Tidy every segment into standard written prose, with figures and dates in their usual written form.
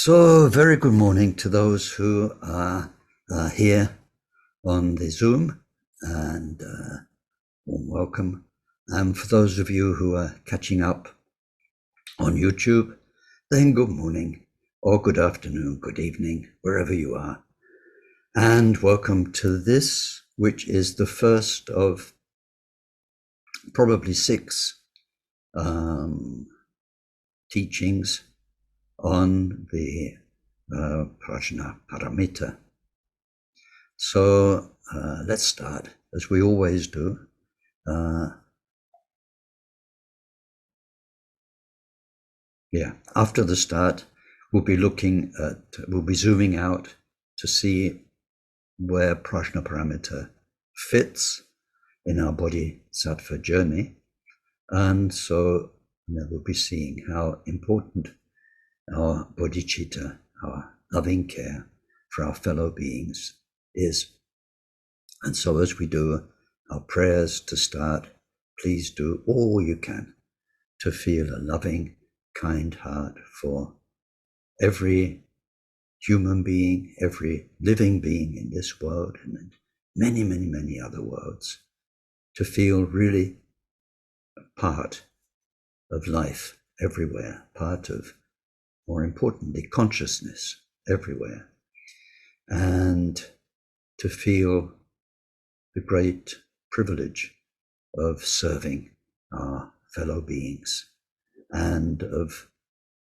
So, very good morning to those who are here on the Zoom, and warm welcome. And for those of you who are catching up on YouTube, then good morning, or good afternoon, good evening, wherever you are. And welcome to this, which is the first of probably 6 teachings on the Prajnaparamita. So let's start, as we always do. After the start, we'll be zooming out to see where Prajnaparamita fits in our bodhisattva journey. And so we'll be seeing how important our bodhicitta, our loving care for our fellow beings is. And so as we do our prayers to start, please do all you can to feel a loving, kind heart for every human being, every living being in this world and in many, many, many other worlds, to feel really a part of life everywhere, part of, more importantly, consciousness everywhere, and to feel the great privilege of serving our fellow beings and of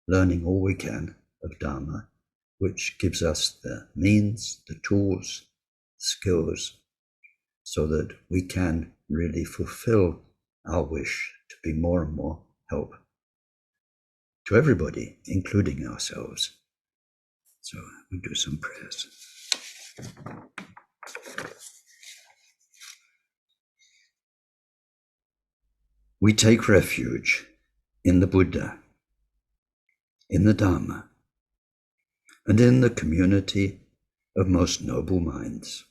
learning all we can of Dharma, which gives us the means, the tools, skills, so that we can really fulfill our wish to be more and more help to everybody, including ourselves. So we do some prayers. We take refuge in the Buddha, in the Dharma, and in the community of most noble minds.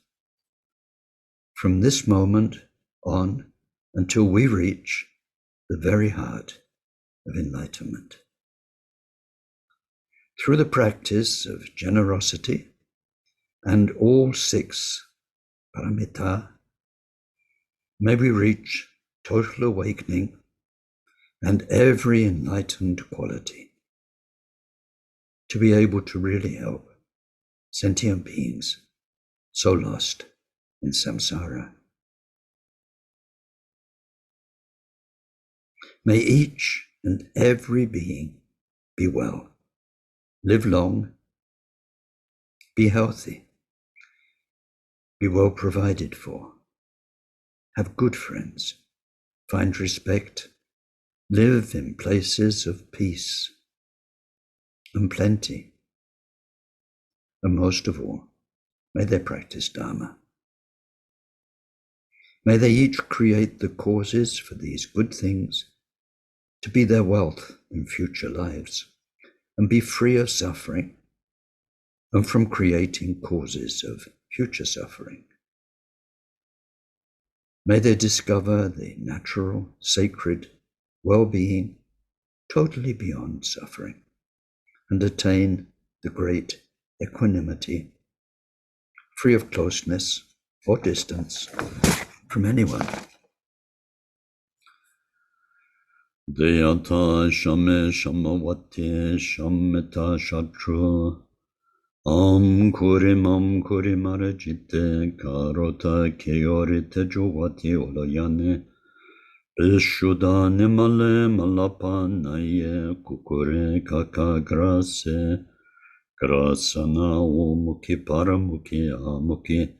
From this moment on until we reach the very heart of enlightenment. Through the practice of generosity and all 6 paramita, may we reach total awakening and every enlightened quality, to be able to really help sentient beings so lost in samsara. May each and every being be well, live long, be healthy, be well provided for, have good friends, find respect, live in places of peace and plenty, and most of all, may they practice Dharma. May they each create the causes for these good things to be their wealth in future lives, and be free of suffering and from creating causes of future suffering. May they discover the natural, sacred well-being totally beyond suffering, and attain the great equanimity, free of closeness or distance from anyone. Deyata shame shamavati shameta shatru am kuri marajite karota keyorite juvati olayane Bishuda nimale malapa naye kukure kaka grase grasana umuki paramuki amuki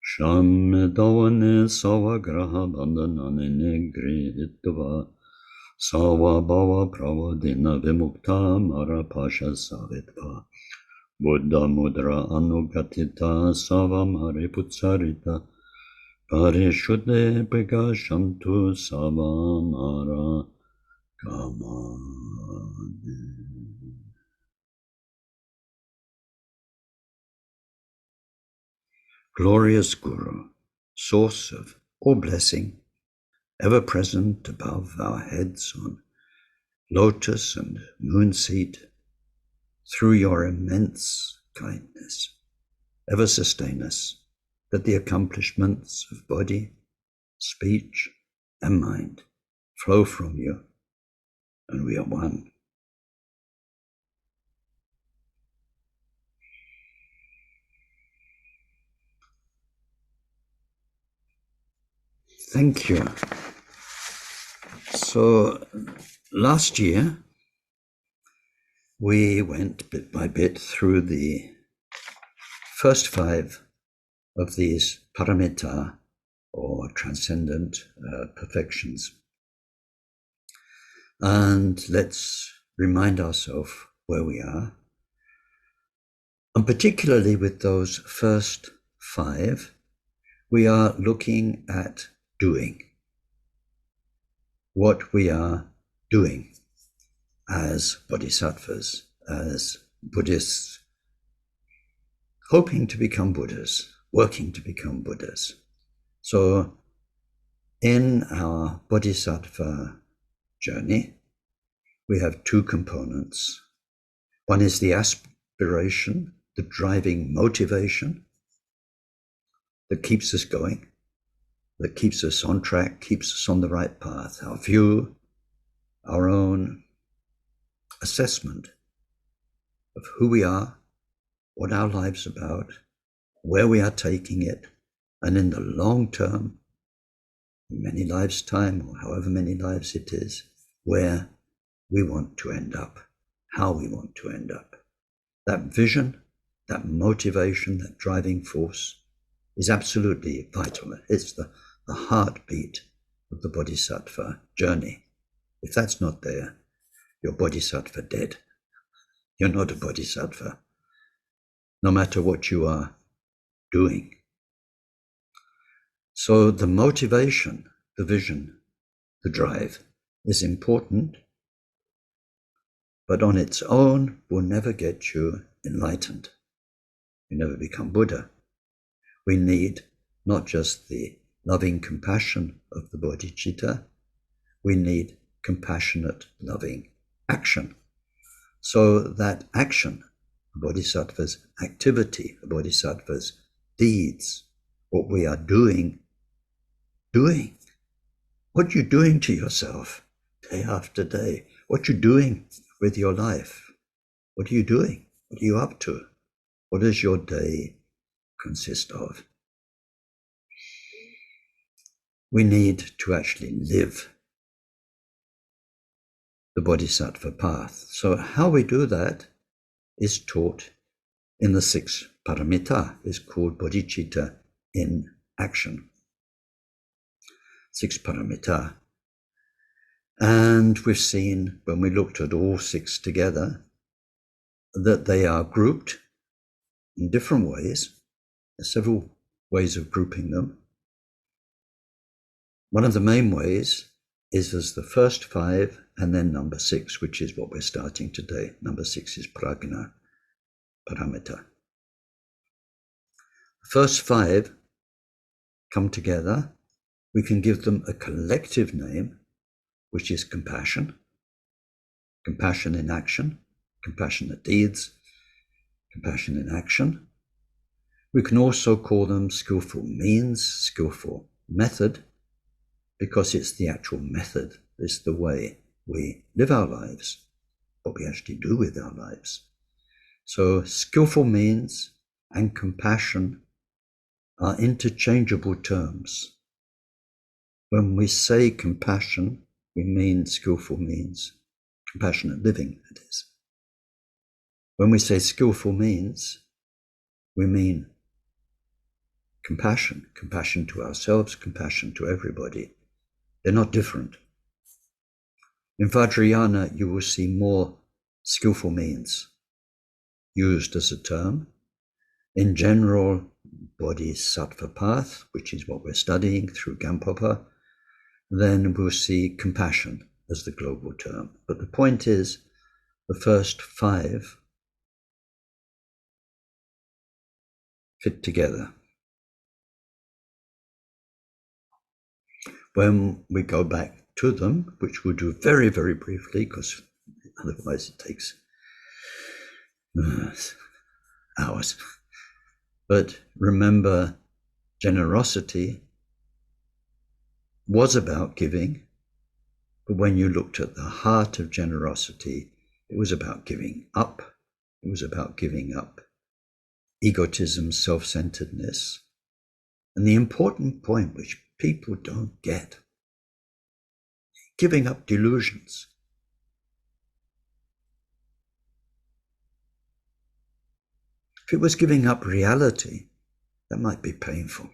shamme dawane sawa graha bandanane negri itva sawa bhava pravadina vimukta mara pasha savitva Buddha mudra anugatita sava mariputsarita Parishuddhe Pragashantu Savamara Kamane. Glorious Guru, source of all blessing, ever present above our heads on lotus and moon seat, through your immense kindness, ever sustain us, that the accomplishments of body, speech, and mind flow from you, and we are one. Thank you. So last year, we went bit by bit through the first 5 of these paramita, or transcendent perfections. And let's remind ourselves where we are. And particularly with those first 5, we are looking at doing. What we are doing as bodhisattvas, as Buddhists, hoping to become Buddhas, working to become Buddhas. So in our bodhisattva journey, we have 2 components. One is the aspiration, the driving motivation that keeps us going, that keeps us on track, keeps us on the right path. Our view, our own assessment of who we are, what our life's about, where we are taking it, and in the long term, many lives' time, or however many lives it is, where we want to end up, how we want to end up. That vision, that motivation, that driving force is absolutely vital. It's the heartbeat of the bodhisattva journey. If that's not there, you're bodhisattva dead. You're not a bodhisattva, no matter what you are doing. So the motivation, the vision, the drive is important, but on its own will never get you enlightened. You never become Buddha. We need not just the loving compassion of the bodhicitta, we need compassionate, loving action. So that action, a bodhisattva's activity, a bodhisattva's deeds, what we are doing, what you're doing to yourself day after day, what you're doing with your life. What are you doing? What are you up to? What does your day consist of? We need to actually live the bodhisattva path. So how we do that is taught in the 6 Paramita, is called bodhicitta in action. 6 Paramita. And we've seen, when we looked at all 6 together, that they are grouped in different ways. There's several ways of grouping them. One of the main ways is as the first 5 and then number 6, which is what we're starting today. Number 6 is Prajnaparamita. The first 5 come together. We can give them a collective name, which is compassion. Compassion in action, compassionate deeds, compassion in action. We can also call them skillful means, skillful method, because it's the actual method, it's the way we live our lives, what we actually do with our lives. So skillful means and compassion are interchangeable terms. When we say compassion, we mean skillful means, compassionate living, that is. When we say skillful means, we mean compassion to ourselves, compassion to everybody. They're not different. In Vajrayana, you will see more skillful means used as a term. In general, bodhisattva path, which is what we're studying through Gampopa, then we'll see compassion as the global term. But the point is, the first 5 fit together. When we go back to them, which we'll do very, very briefly, because otherwise it takes Hours. But remember, generosity was about giving, but when you looked at the heart of generosity, it was about giving up. It was about giving up egotism, self-centeredness. And the important point, which people don't get, giving up delusions. If it was giving up reality, that might be painful.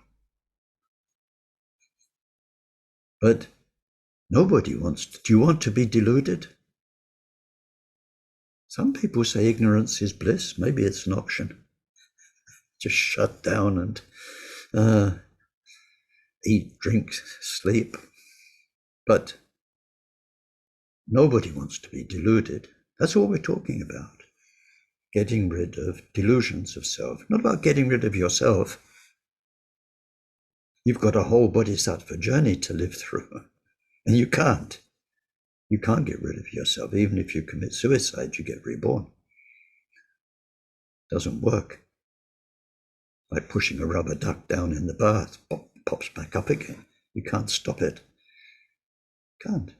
But nobody wants to. Do you want to be deluded? Some people say ignorance is bliss. Maybe it's an option. Just shut down and eat, drink, sleep. But nobody wants to be deluded. That's all we're talking about. Getting rid of delusions of self. Not about getting rid of yourself. You've got a whole bodhisattva journey to live through. And you can't. You can't get rid of yourself. Even if you commit suicide, you get reborn. Doesn't work. Like pushing a rubber duck down in the bath, pops back up again. You can't stop it. Can't.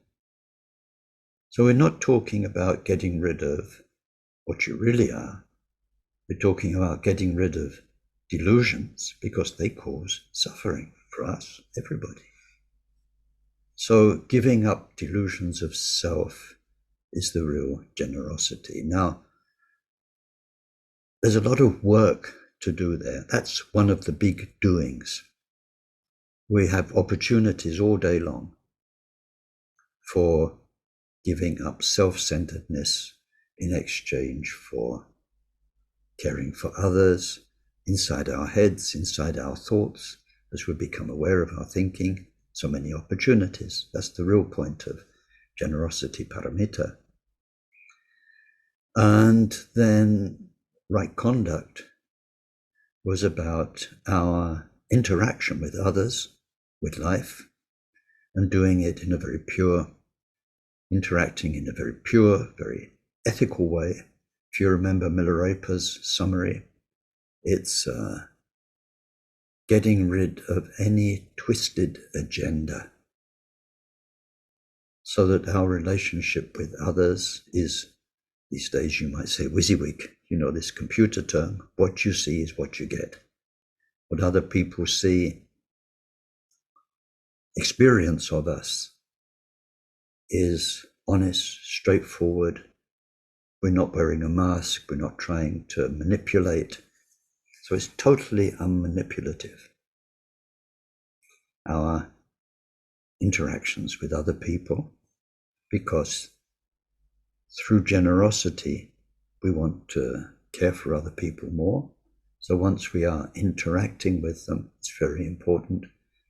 So we're not talking about getting rid of what you really are. We're talking about getting rid of delusions because they cause suffering for us, everybody. So giving up delusions of self is the real generosity. Now, there's a lot of work to do there. That's one of the big doings. We have opportunities all day long for giving up self-centeredness in exchange for caring for others, inside our heads, inside our thoughts, as we become aware of our thinking. So many opportunities. That's the real point of generosity paramita. And then right conduct was about our interaction with others, with life, and doing it in a very pure, interacting in a very pure, very ethical way. If you remember Milarepa's summary, it's getting rid of any twisted agenda so that our relationship with others is, these days you might say, WYSIWYG, you know, this computer term, what you see is what you get. What other people see, experience of us is honest, straightforward. We're not wearing a mask, we're not trying to manipulate. So it's totally unmanipulative. Our interactions with other people, because through generosity, we want to care for other people more. So once we are interacting with them, it's very important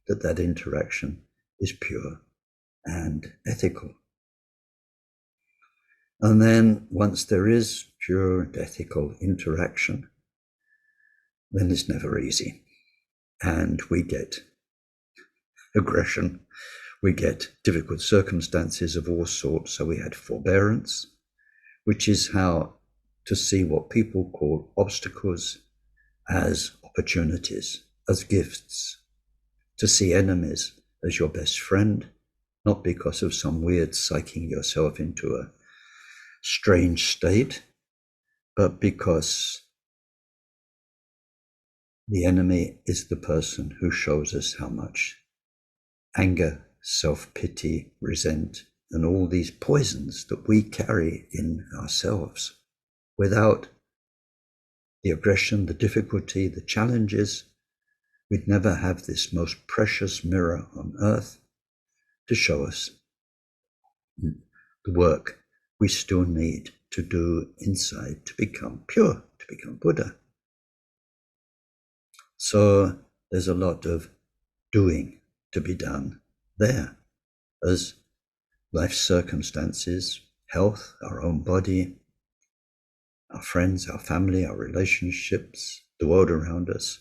that that interaction is pure and ethical. And then once there is pure and ethical interaction, then it's never easy. And we get aggression, we get difficult circumstances of all sorts. So we had forbearance, which is how to see what people call obstacles as opportunities, as gifts, to see enemies as your best friend, not because of some weird psyching yourself into a strange state, but because the enemy is the person who shows us how much anger, self-pity, resent, and all these poisons that we carry in ourselves. Without the aggression, the difficulty, the challenges, we'd never have this most precious mirror on earth to show us the work we still need to do inside to become pure, to become Buddha. So there's a lot of doing to be done there as life circumstances, health, our own body, our friends, our family, our relationships, the world around us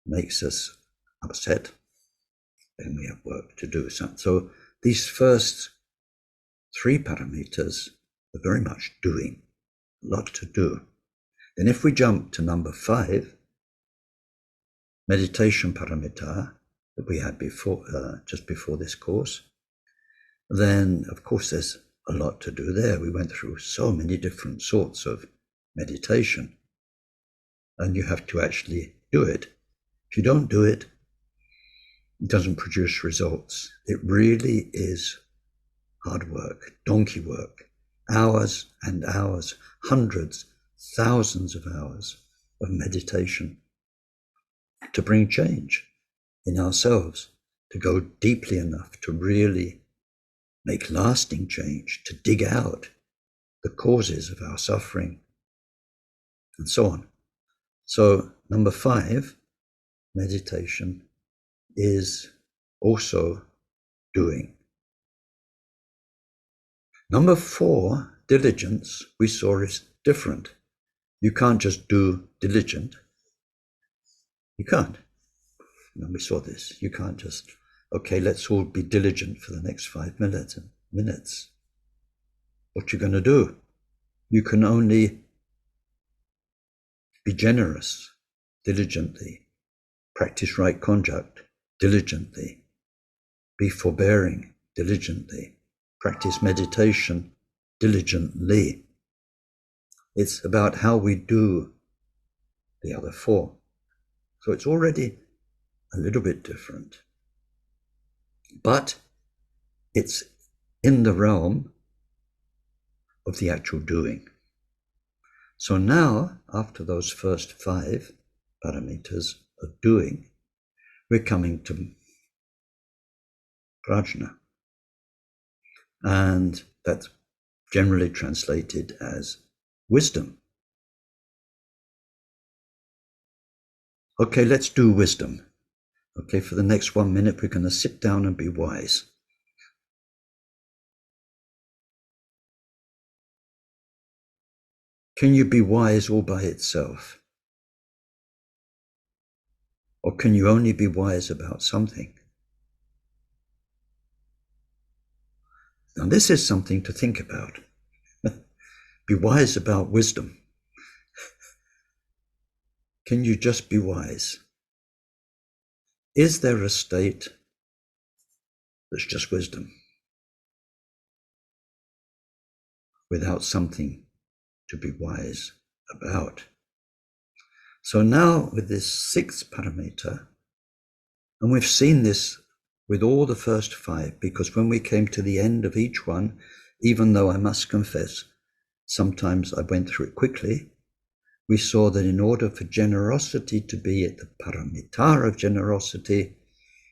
makes us upset, and we have work to do. So these first three paramitas are very much doing. lot to do. Then if we jump to number 5, meditation paramita, that we had before, just before this course, then of course there's a lot to do there. We went through so many different sorts of meditation, and you have to actually do it. If you don't do it, it doesn't produce results. It really is hard work, donkey work, hours and hours, hundreds, thousands of hours of meditation to bring change in ourselves, to go deeply enough to really make lasting change, to dig out the causes of our suffering, and so on. So number 5, meditation, is also doing. Number 4, diligence, we saw is different. You can't just do diligent. You can't. And we saw this. You can't just, okay, let's all be diligent for the next 5 minutes. What you going to do? You can only be generous diligently, practice right conduct diligently, be forbearing diligently, practice meditation diligently. It's about how we do the other 4. So it's already a little bit different, but it's in the realm of the actual doing. So now, after those first 5 paramitas of doing, we're coming to prajna, and that's generally translated as wisdom. Okay, let's do wisdom. Okay, for the next 1 minute, we're going to sit down and be wise. Can you be wise all by itself? Or can you only be wise about something? Now, this is something to think about. Be wise about wisdom. Can you just be wise? Is there a state that's just wisdom without something to be wise about? So now with this 6th paramita, and we've seen this with all the first 5, because when we came to the end of each one, even though I must confess, sometimes I went through it quickly, we saw that in order for generosity to be at the paramita of generosity,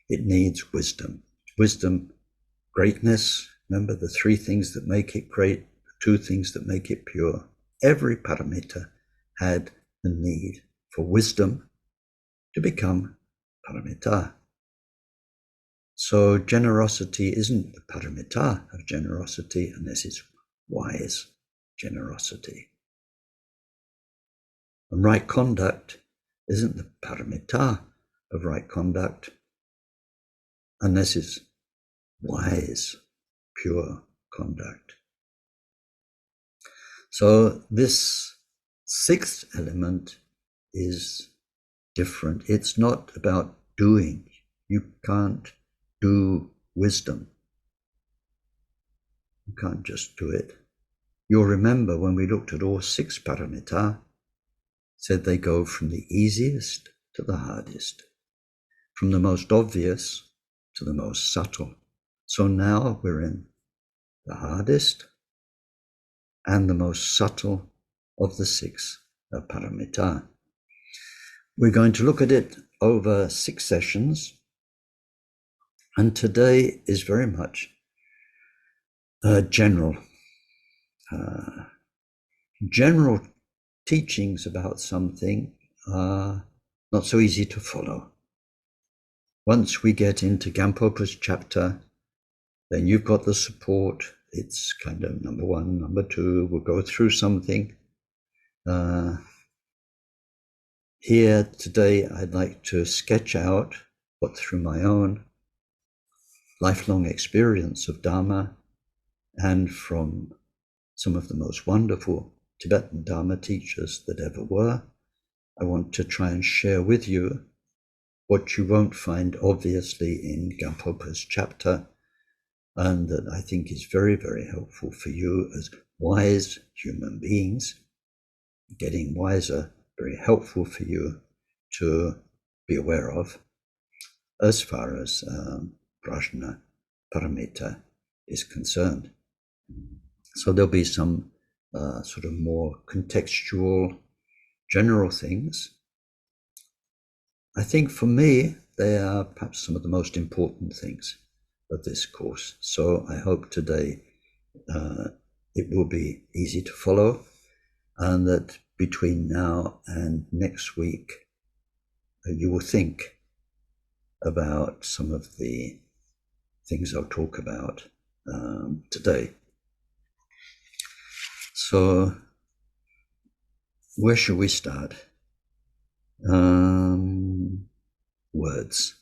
it needs wisdom. Wisdom, greatness, remember the 3 things that make it great, the 2 things that make it pure. Every paramita had the need for wisdom to become paramita. So generosity isn't the paramita of generosity unless it's wise generosity. And right conduct isn't the paramita of right conduct unless it's wise, pure conduct. So this 6th element is different. It's not about doing. You can't do wisdom. You can't just do it. You'll remember when we looked at all 6 paramita, said they go from the easiest to the hardest, from the most obvious to the most subtle. So now we're in the hardest and the most subtle of the 6 paramita. We're going to look at it over 6 sessions, and today is very much general teachings about something are not so easy to follow. Once we get into Gampopa's chapter, then you've got the support. It's kind of number 1, number 2, we'll go through something. Here today, I'd like to sketch out what through my own lifelong experience of Dharma and from some of the most wonderful Tibetan Dharma teachers that ever were. I want to try and share with you what you won't find obviously in Gampopa's chapter, and that I think is very, very helpful for you as wise human beings. Getting wiser, very helpful for you to be aware of as far as Prajnaparamita is concerned. So there'll be some sort of more contextual, general things. I think for me, they are perhaps some of the most important things of this course. So I hope today it will be easy to follow, and that between now and next week, you will think about some of the things I'll talk about today. So where should we start? Words.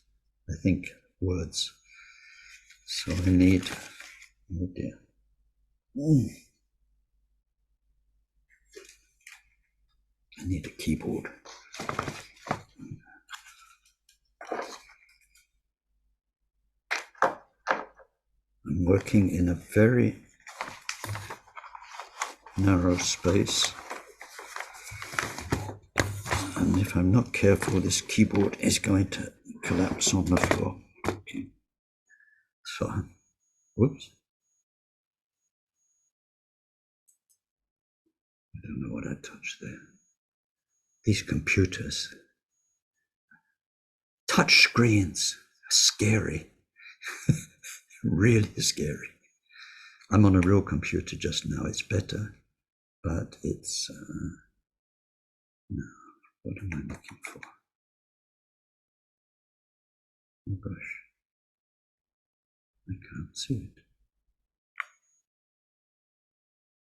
I think words. So I need, oh dear. I need a keyboard. I'm working in a very narrow space, and if I'm not careful, this keyboard is going to collapse on the floor. Okay. So, whoops. I don't know what I touched there. These computers, touch screens, are scary. Really scary. I'm on a real computer just now. It's better, but it's no. What am I looking for? Oh gosh, I can't see it.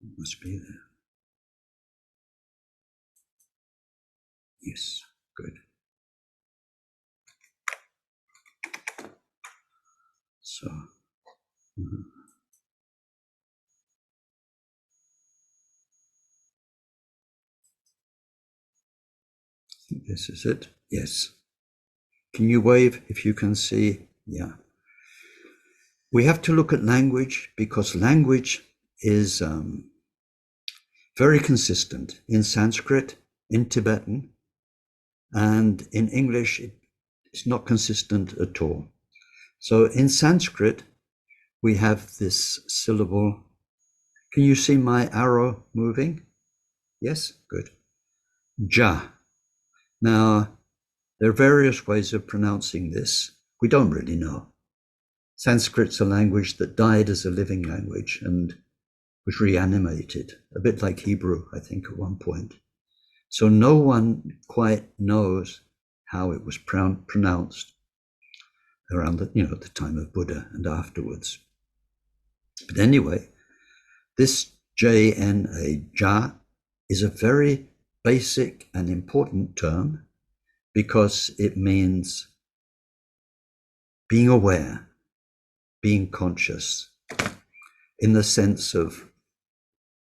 It must be there. Yes, good. So, this is it. Yes. Can you wave if you can see? Yeah. We have to look at language because language is very consistent in Sanskrit, in Tibetan, and in English it's not consistent at all. So in Sanskrit we have this syllable. Can you see my arrow moving? Yes, good. Ja. Now there are various ways of pronouncing this. We don't really know. Sanskrit's a language that died as a living language and was reanimated, a bit like Hebrew, I think, at one point. So no one quite knows how it was pronounced around the time of Buddha and afterwards. But anyway, this JNA, Ja, is a very basic and important term because it means being aware, being conscious, in the sense of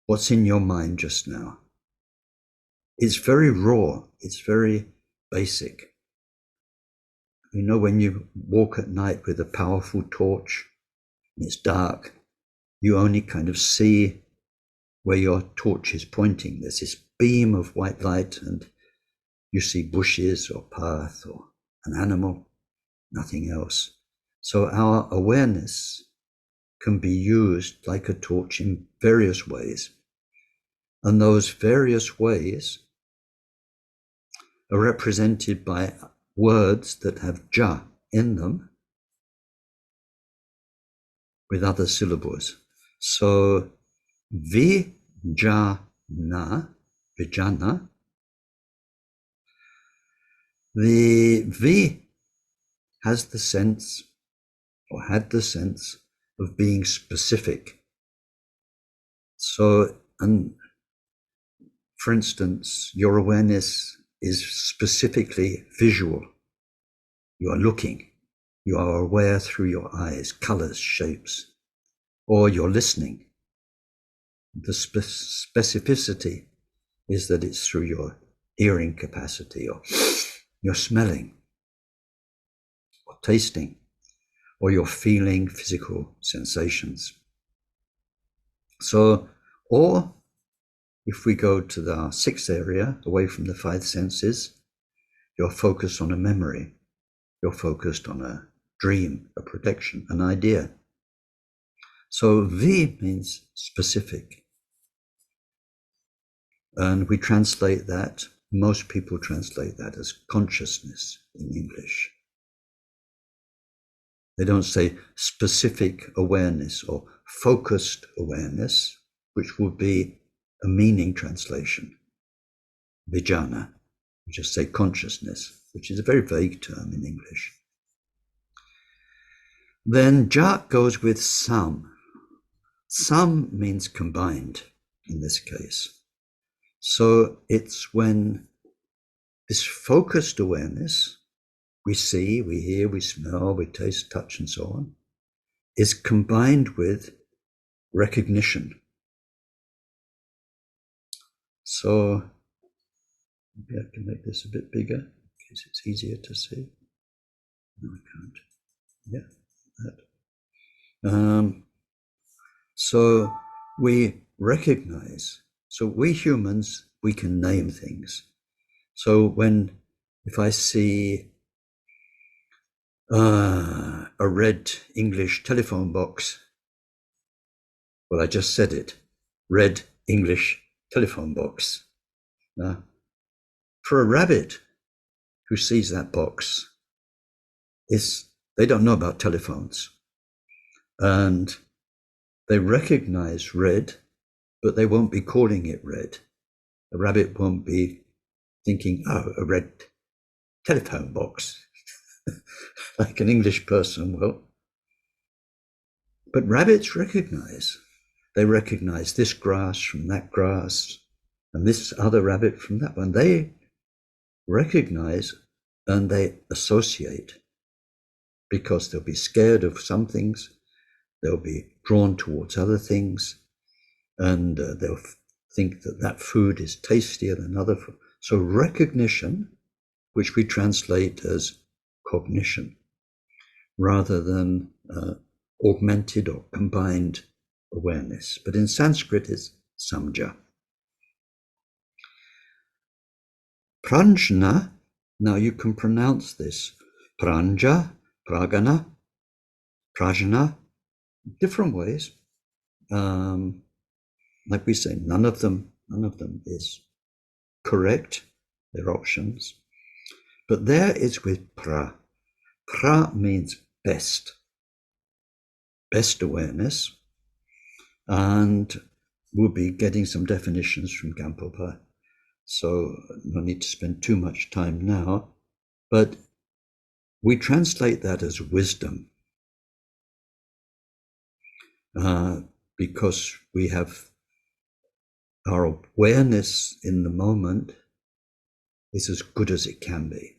what's in your mind just now. It's very raw, it's very basic. You know, when you walk at night with a powerful torch and it's dark, you only kind of see where your torch is pointing. There's this beam of white light and you see bushes or path or an animal, nothing else. So our awareness can be used like a torch in various ways. And those various ways are represented by words that have ja in them with other syllables. So vijana, the V has the sense, or had the sense, of being specific. So, and for instance, your awareness is specifically visual. You are looking, you are aware through your eyes, colors, shapes, or you're listening. The specificity is that it's through your hearing capacity, or your smelling, or tasting, or your feeling physical sensations. So, or if we go to the sixth area, away from the five senses, you're focused on a memory, you're focused on a dream, a projection, an idea. So V means specific. And we translate that, most people translate that as consciousness in English. They don't say specific awareness or focused awareness, which would be a meaning translation. Vijnana. We just say consciousness, which is a very vague term in English. Then Jat goes with sam. Sam means combined in this case. So it's when this focused awareness, we see, we hear, we smell, we taste, touch, and so on, is combined with recognition. So maybe I can make this a bit bigger in case it's easier to see. No, I can't. Yeah, that. So we recognize. So we humans, we can name things. So if I see a red English telephone box, well, I just said it, red English telephone box. Now, for a rabbit who sees that box, they don't know about telephones. And they recognize red, but they won't be calling it red. A rabbit won't be thinking, oh, a red telephone box, like an English person will. But rabbits recognize. They recognize this grass from that grass, and this other rabbit from that one. They recognize and they associate, because they'll be scared of some things, they'll be drawn towards other things, and they'll think that that food is tastier than other food. So recognition, which we translate as cognition, rather than augmented or combined awareness. But in Sanskrit it's samja. Prajna, now you can pronounce this, pranja, pragana, prajna, different ways. Like we say, none of them is correct. They're options. But there it's with pra. Pra means best awareness. And we'll be getting some definitions from Gampopa, so no need to spend too much time now. But we translate that as wisdom, because we have our awareness in the moment is as good as it can be.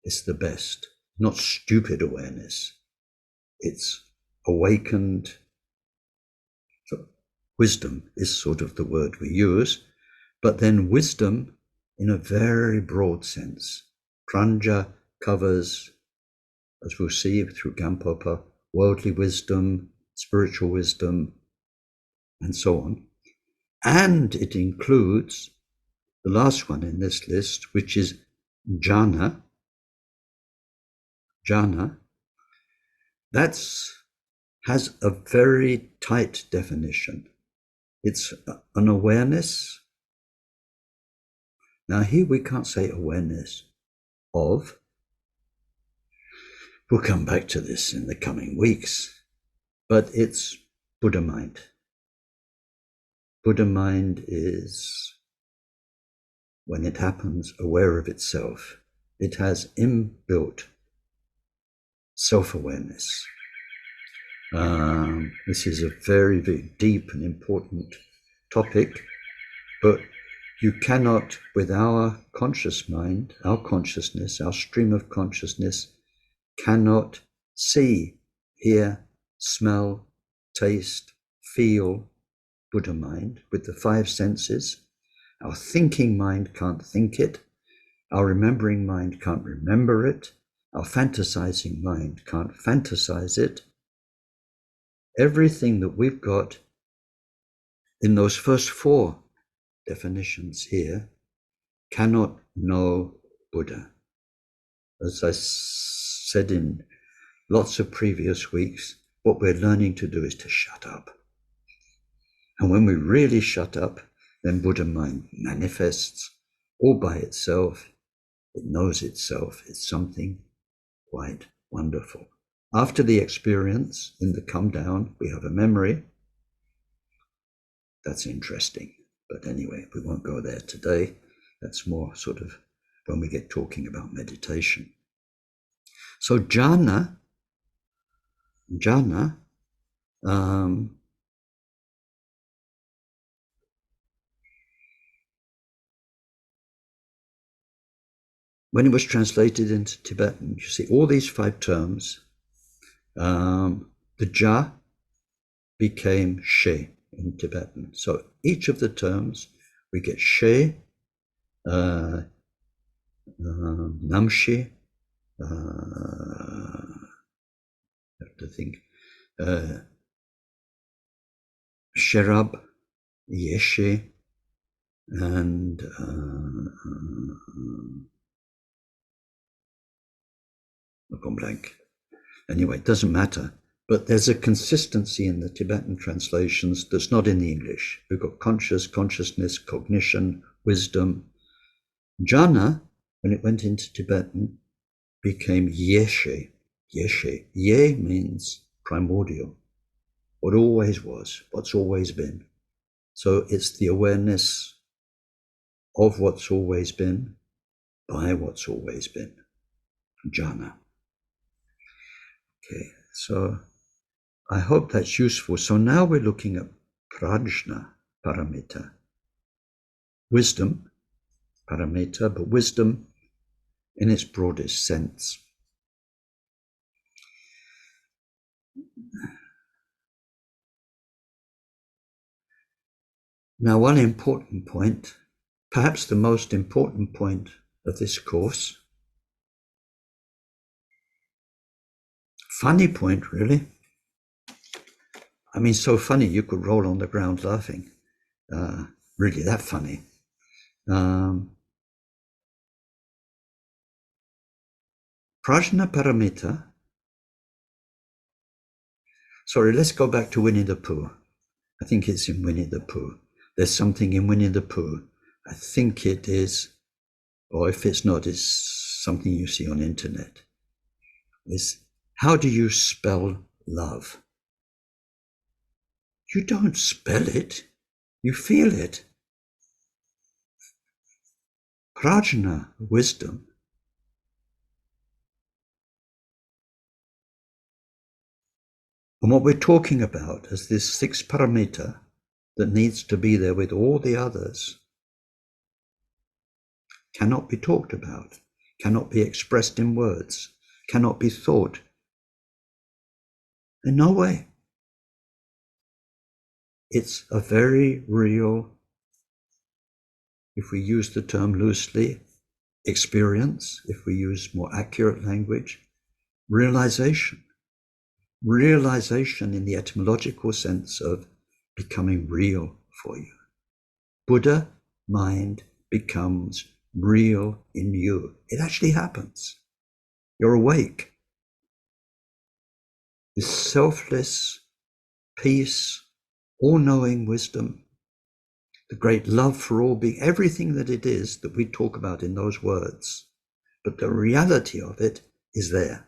It's the best, not stupid awareness. It's awakened. So wisdom is sort of the word we use, but then wisdom in a very broad sense. Pranja covers, as we'll see through Gampopa, worldly wisdom, spiritual wisdom, and so on. And it includes the last one in this list, which is jhana. Jhana, that has a very tight definition. It's an awareness. Now here we can't say awareness of. We'll come back to this in the coming weeks, but it's Buddha mind. Buddha mind is, when it happens, aware of itself. It has inbuilt self-awareness. This is a very, very deep and important topic, but you cannot, with our conscious mind, our consciousness, our stream of consciousness, cannot see, hear, smell, taste, feel Buddha mind with the five senses, Our thinking mind can't think it. Our remembering mind can't remember it. Our fantasizing mind can't fantasize it. Everything that we've got in those first 4 definitions here cannot know Buddha. As I said in lots of previous weeks, what we're learning to do is to shut up. And when we really shut up, then Buddha mind manifests all by itself. It knows itself. It's something quite wonderful. After the experience, in the come down, we have a memory. That's interesting. But anyway, we won't go there today. That's more sort of when we get talking about meditation. So jhana, when it was translated into Tibetan, you see all these 5 terms, the ja became she in Tibetan. So each of the terms, we get she, namshi, I have to think, sherab, yeshe, and I've gone blank. Anyway, it doesn't matter. But there's a consistency in the Tibetan translations that's not in the English. We've got conscious, consciousness, cognition, wisdom. Jhana, when it went into Tibetan, became yeshe. Yeshe. Ye means primordial. What always was, what's always been. So it's the awareness of what's always been by what's always been. Jhana. Okay, so I hope that's useful. So now we're looking at Prajnaparamita. Wisdom, paramita, but wisdom in its broadest sense. Now, one important point, perhaps the most important point of this course, funny point really. I mean, so funny you could roll on the ground laughing. Really that funny. Prajnaparamita. Sorry, let's go back to Winnie the Pooh. I think it's in Winnie the Pooh. There's something in Winnie the Pooh. I think it is, or if it's not, it's something you see on internet. Is how do you spell love? You don't spell it, you feel it. Prajna, wisdom. And what we're talking about is this 6 paramita that needs to be there with all the others. Cannot be talked about, cannot be expressed in words, cannot be thought. In no way. It's a very real, if we use the term loosely, experience, if we use more accurate language, realization. Realization in the etymological sense of becoming real for you. Buddha mind becomes real in you. It actually happens. You're awake. This selfless peace, all-knowing wisdom, the great love for all being, everything that it is that we talk about in those words, but the reality of it is there.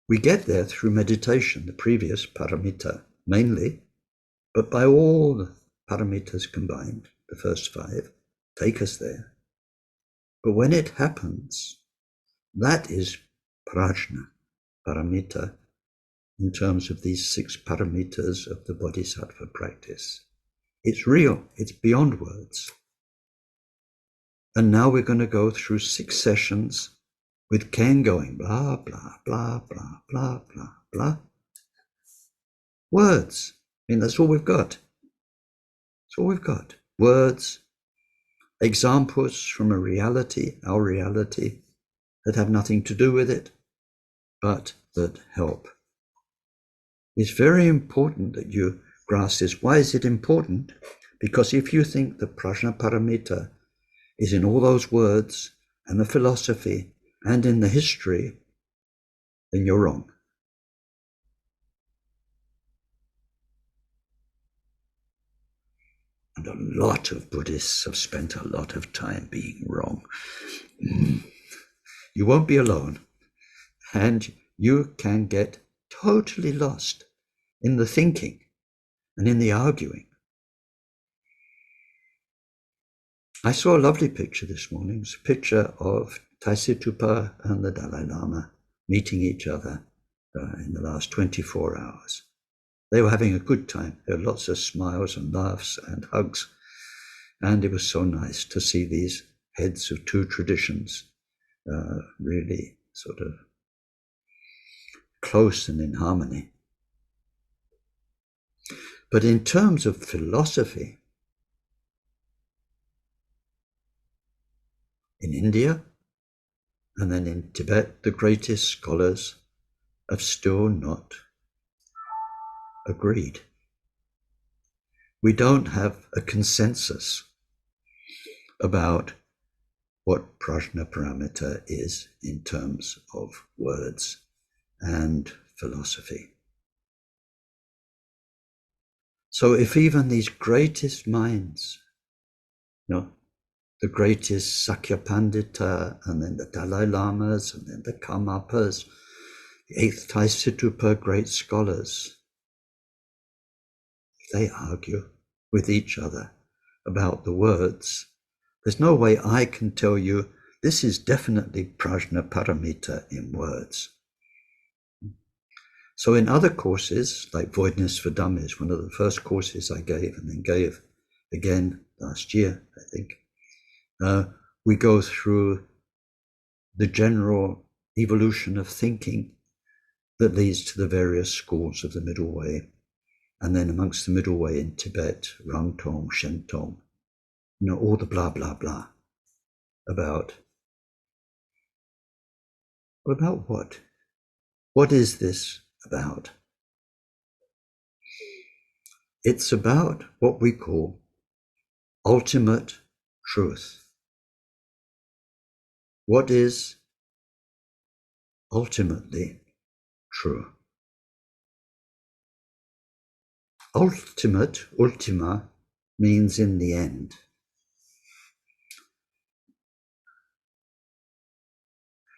We get there through meditation, the previous paramita mainly, but by all the paramitas combined, the first 5, take us there. But when it happens, that is prajna, paramita, in terms of these 6 paramitas of the bodhisattva practice. It's real, it's beyond words. And now we're going to go through 6 sessions with Ken going blah, blah, blah, blah, blah, blah, blah. Words. I mean, that's all we've got. That's all we've got. Words, examples from a reality, our reality, that have nothing to do with it, but that help. It's very important that you grasp this. Why is it important? Because if you think the Prajnaparamita is in all those words and the philosophy and in the history, then you're wrong. And a lot of Buddhists have spent a lot of time being wrong. You won't be alone, and you can get totally lost in the thinking and in the arguing. I saw a lovely picture this morning. It's a picture of Taisitupa and the Dalai Lama meeting each other in the last 24 hours. They were having a good time. There were lots of smiles and laughs and hugs. And it was so nice to see these heads of two traditions really sort of close and in harmony. But in terms of philosophy, in India and then in Tibet, the greatest scholars have still not agreed. We don't have a consensus about what Prajnaparamita is in terms of words and philosophy. So if even these greatest minds, the greatest Sakya Pandita, and then the Dalai Lamas, and then the Karmapas, the 8th Taisitupa great scholars, they argue with each other about the words, there's no way I can tell you this is definitely Prajnaparamita in words. So in other courses, like Voidness for Dummies, one of the first courses I gave and then gave again last year, I think, we go through the general evolution of thinking that leads to the various schools of the Middle Way. And then amongst the Middle Way in Tibet, Rangtong, Shentong, all the blah, blah, blah about what? What is this about? It's about what we call ultimate truth. What is ultimately true? Ultimate, ultima, means in the end.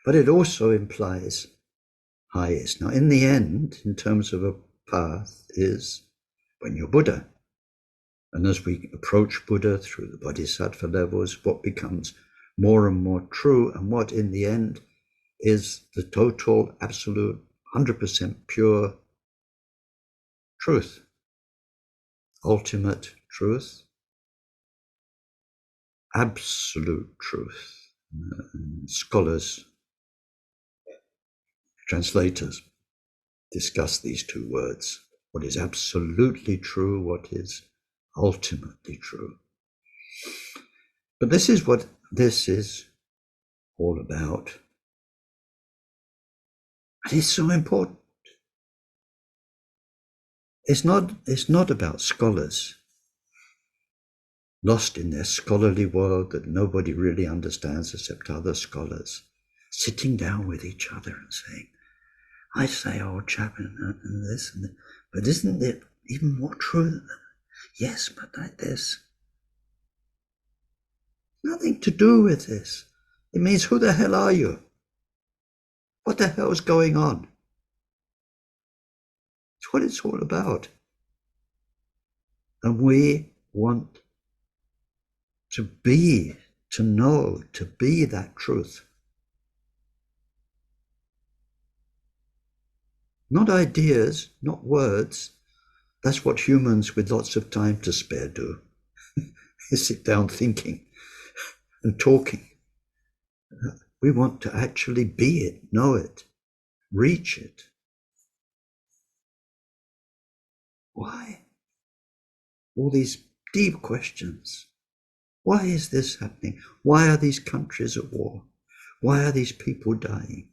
But it also implies highest. Now, in the end, in terms of a path, is when you're Buddha. And as we approach Buddha through the Bodhisattva levels, what becomes more and more true, and what in the end is the total, absolute, 100% pure truth. Ultimate truth, absolute truth. Scholars, translators discuss these two words. What is absolutely true, what is ultimately true. But this is what this is all about. And it's so important. It's not about scholars lost in their scholarly world that nobody really understands except other scholars, sitting down with each other and saying, I say, old chap, and this and that, but isn't it even more true than that? Yes, but like this. Nothing to do with this. It means, who the hell are you? What the hell is going on? It's what it's all about. And we want to be, to know, to be that truth. Not ideas, not words. That's what humans with lots of time to spare do. You sit down thinking and talking. We want to actually be it, know it, reach it. Why? All these deep questions. Why is this happening? Why are these countries at war? Why are these people dying?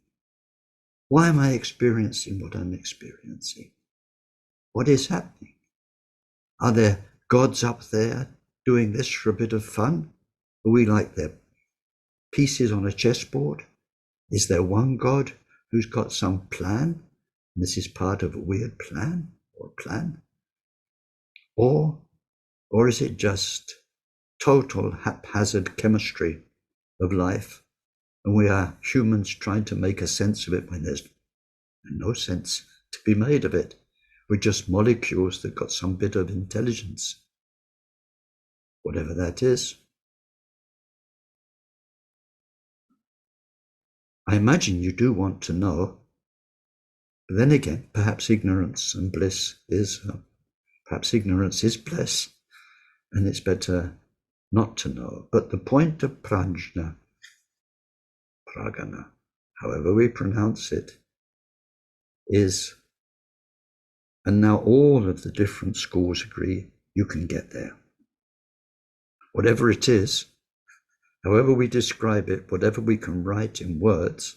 Why am I experiencing what I'm experiencing? What is happening? Are there gods up there doing this for a bit of fun? Are we like their pieces on a chessboard? Is there one God who's got some plan? And this is part of a weird plan or plan? Or is it just total haphazard chemistry of life? And we are humans trying to make a sense of it when there's no sense to be made of it. We're just molecules that got some bit of intelligence, whatever that is. I imagine you do want to know, but then again, perhaps ignorance and bliss is, perhaps ignorance is bliss, and it's better not to know. But the point of prajna, pragana, however we pronounce it, is, and now all of the different schools agree, you can get there. Whatever it is, however we describe it, whatever we can write in words,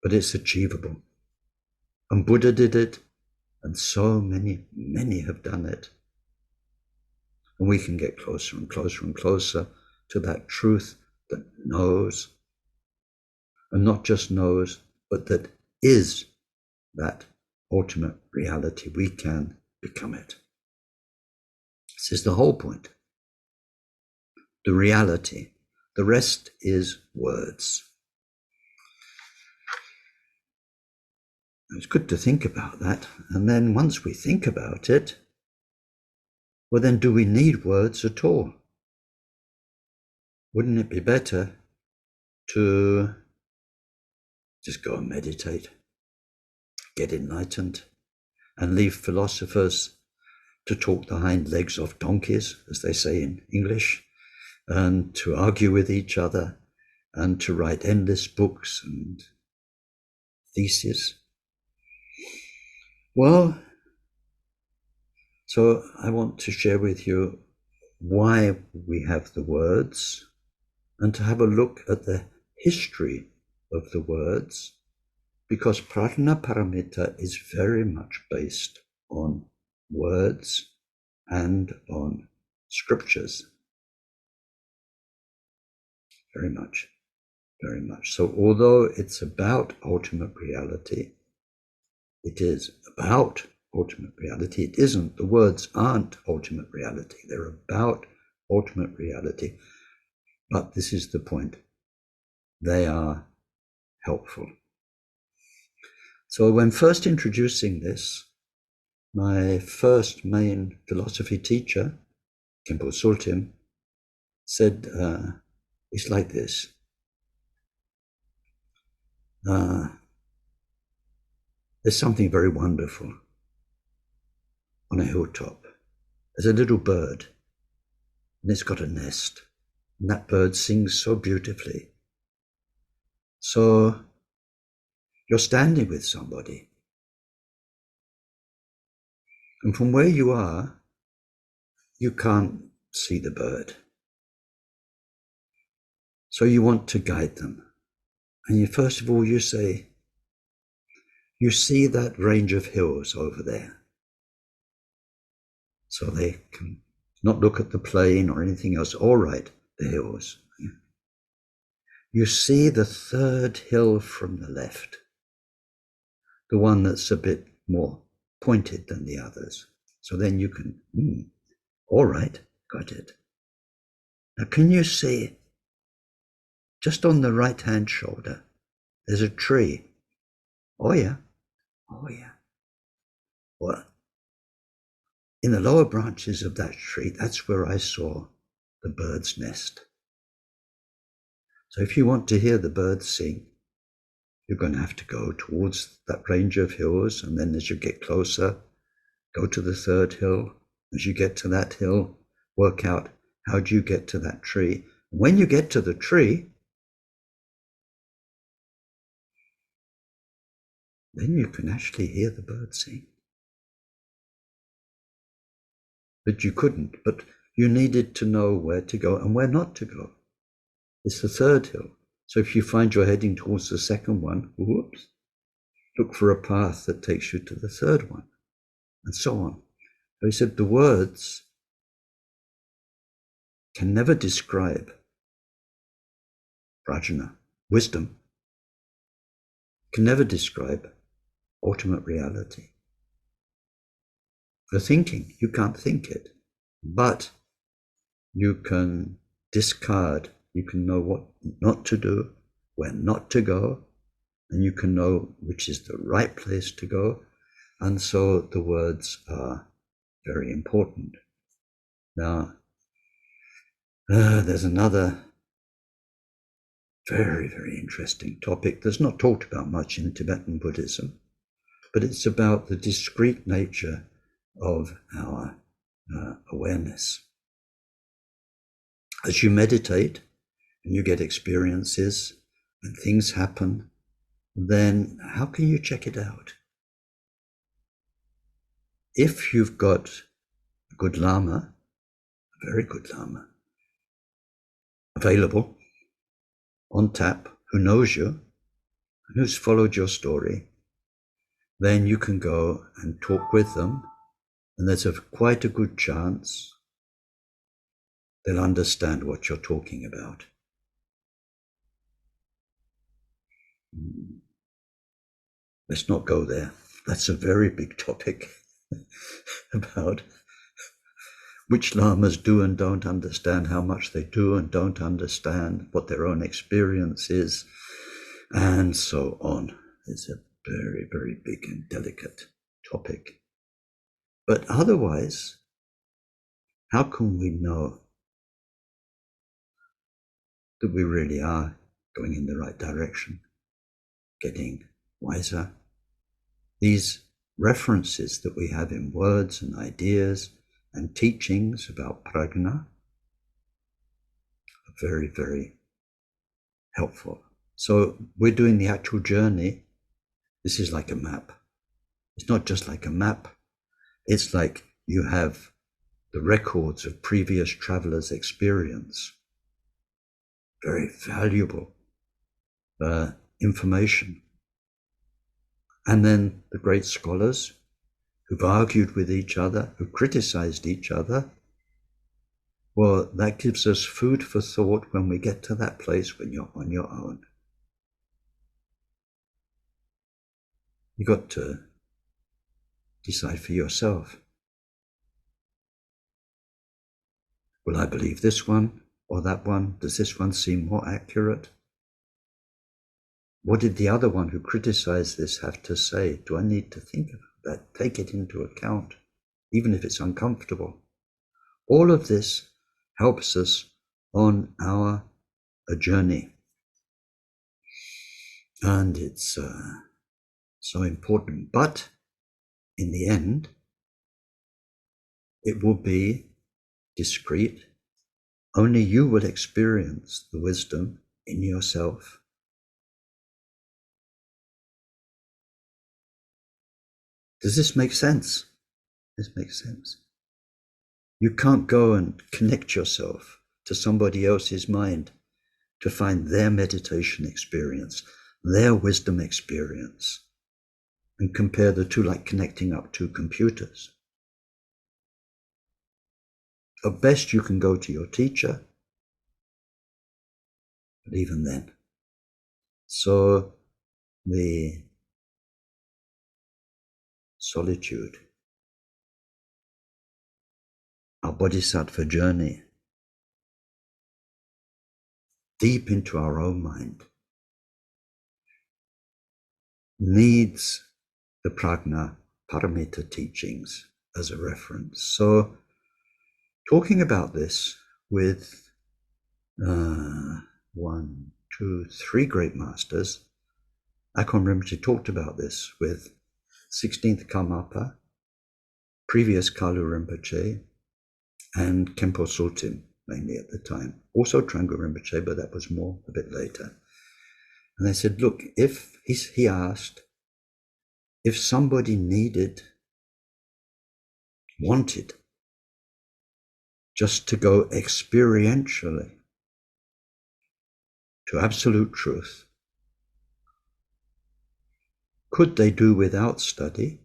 but it's achievable. And Buddha did it, and so many have done it. And we can get closer and closer and closer to that truth that knows, and not just knows, but that is that ultimate reality. We can become it. This is the whole point. The reality. The rest is words. It's good to think about that. And then once we think about it, well, then do we need words at all? Wouldn't it be better to just go and meditate, get enlightened, and leave philosophers to talk the hind legs off donkeys, as they say in English, and to argue with each other, and to write endless books and theses? Well, so I want to share with you why we have the words, and to have a look at the history of the words, because Prajnaparamita is very much based on words and on scriptures. Very much, very much. So although it's about ultimate reality, it is about ultimate reality. It isn't. The words aren't ultimate reality. They're about ultimate reality. But this is the point. They are helpful. So when first introducing this, my first main philosophy teacher, Gampopa, said, it's like this. There's something very wonderful on a hilltop. There's a little bird, and it's got a nest, and that bird sings so beautifully. So you're standing with somebody, and from where you are, you can't see the bird. So you want to guide them. And first of all, you say, you see that range of hills over there. So they can not look at the plain or anything else. All right, the hills. You see the third hill from the left, the one that's a bit more pointed than the others. So then you can, all right, got it. Now can you see, just on the right-hand shoulder, there's a tree. Oh yeah. Well, in the lower branches of that tree, that's where I saw the bird's nest. So if you want to hear the birds sing, you're going to have to go towards that range of hills, and then as you get closer, go to the third hill. As you get to that hill, work out how do you get to that tree. When you get to the tree, then you can actually hear the birds sing. but you couldn't. But you needed to know where to go and where not to go. It's the third hill. So if you find you're heading towards the second one, whoops, look for a path that takes you to the third one, and so on. So he said the words can never describe prajna, wisdom, can never describe ultimate reality. The thinking, you can't think it, but you can discard, you can know what not to do, where not to go, and you can know which is the right place to go. And so the words are very important. Now, there's another very, very interesting topic that's not talked about much in Tibetan Buddhism, but it's about the discrete nature of our awareness. As you meditate and you get experiences and things happen, then how can you check it out? If you've got a good Lama, a very good Lama, available, on tap, who knows you, who's followed your story, then you can go and talk with them, and there's quite a good chance they'll understand what you're talking about. Let's not go there. That's a very big topic about which lamas do and don't understand, how much they do and don't understand, what their own experience is, and so on. It's a very, very big and delicate topic. But otherwise, how can we know that we really are going in the right direction, getting wiser? These references that we have in words and ideas and teachings about prajna are very, very helpful. So we're doing the actual journey. This is like a map. It's not just like a map. It's like you have the records of previous travelers' experience. Very valuable information. And then the great scholars who've argued with each other, who criticized each other, well, that gives us food for thought when we get to that place when you're on your own. You've got to decide for yourself. Will I believe this one or that one? Does this one seem more accurate? What did the other one who criticized this have to say? Do I need to think about that? Take it into account, even if it's uncomfortable. All of this helps us on our journey. And it's so important. But in the end, it will be discreet. Only you will experience the wisdom in yourself. Does this make sense? This makes sense. You can't go and connect yourself to somebody else's mind to find their meditation experience, their wisdom experience, and compare the two like connecting up two computers. At best, you can go to your teacher, but even then. So the solitude, our bodhisattva journey, deep into our own mind, needs the Prajnaparamita Teachings as a reference. So talking about this with 1, 2, 3 great masters, Akon Rinpoche talked about this with 16th Karmapa, previous Kalu Rinpoche, and Khenpo Sultim, mainly at the time. Also Trangu Rinpoche, but that was more a bit later. And they said, look, he asked, if somebody wanted just to go experientially to absolute truth. Could they do without study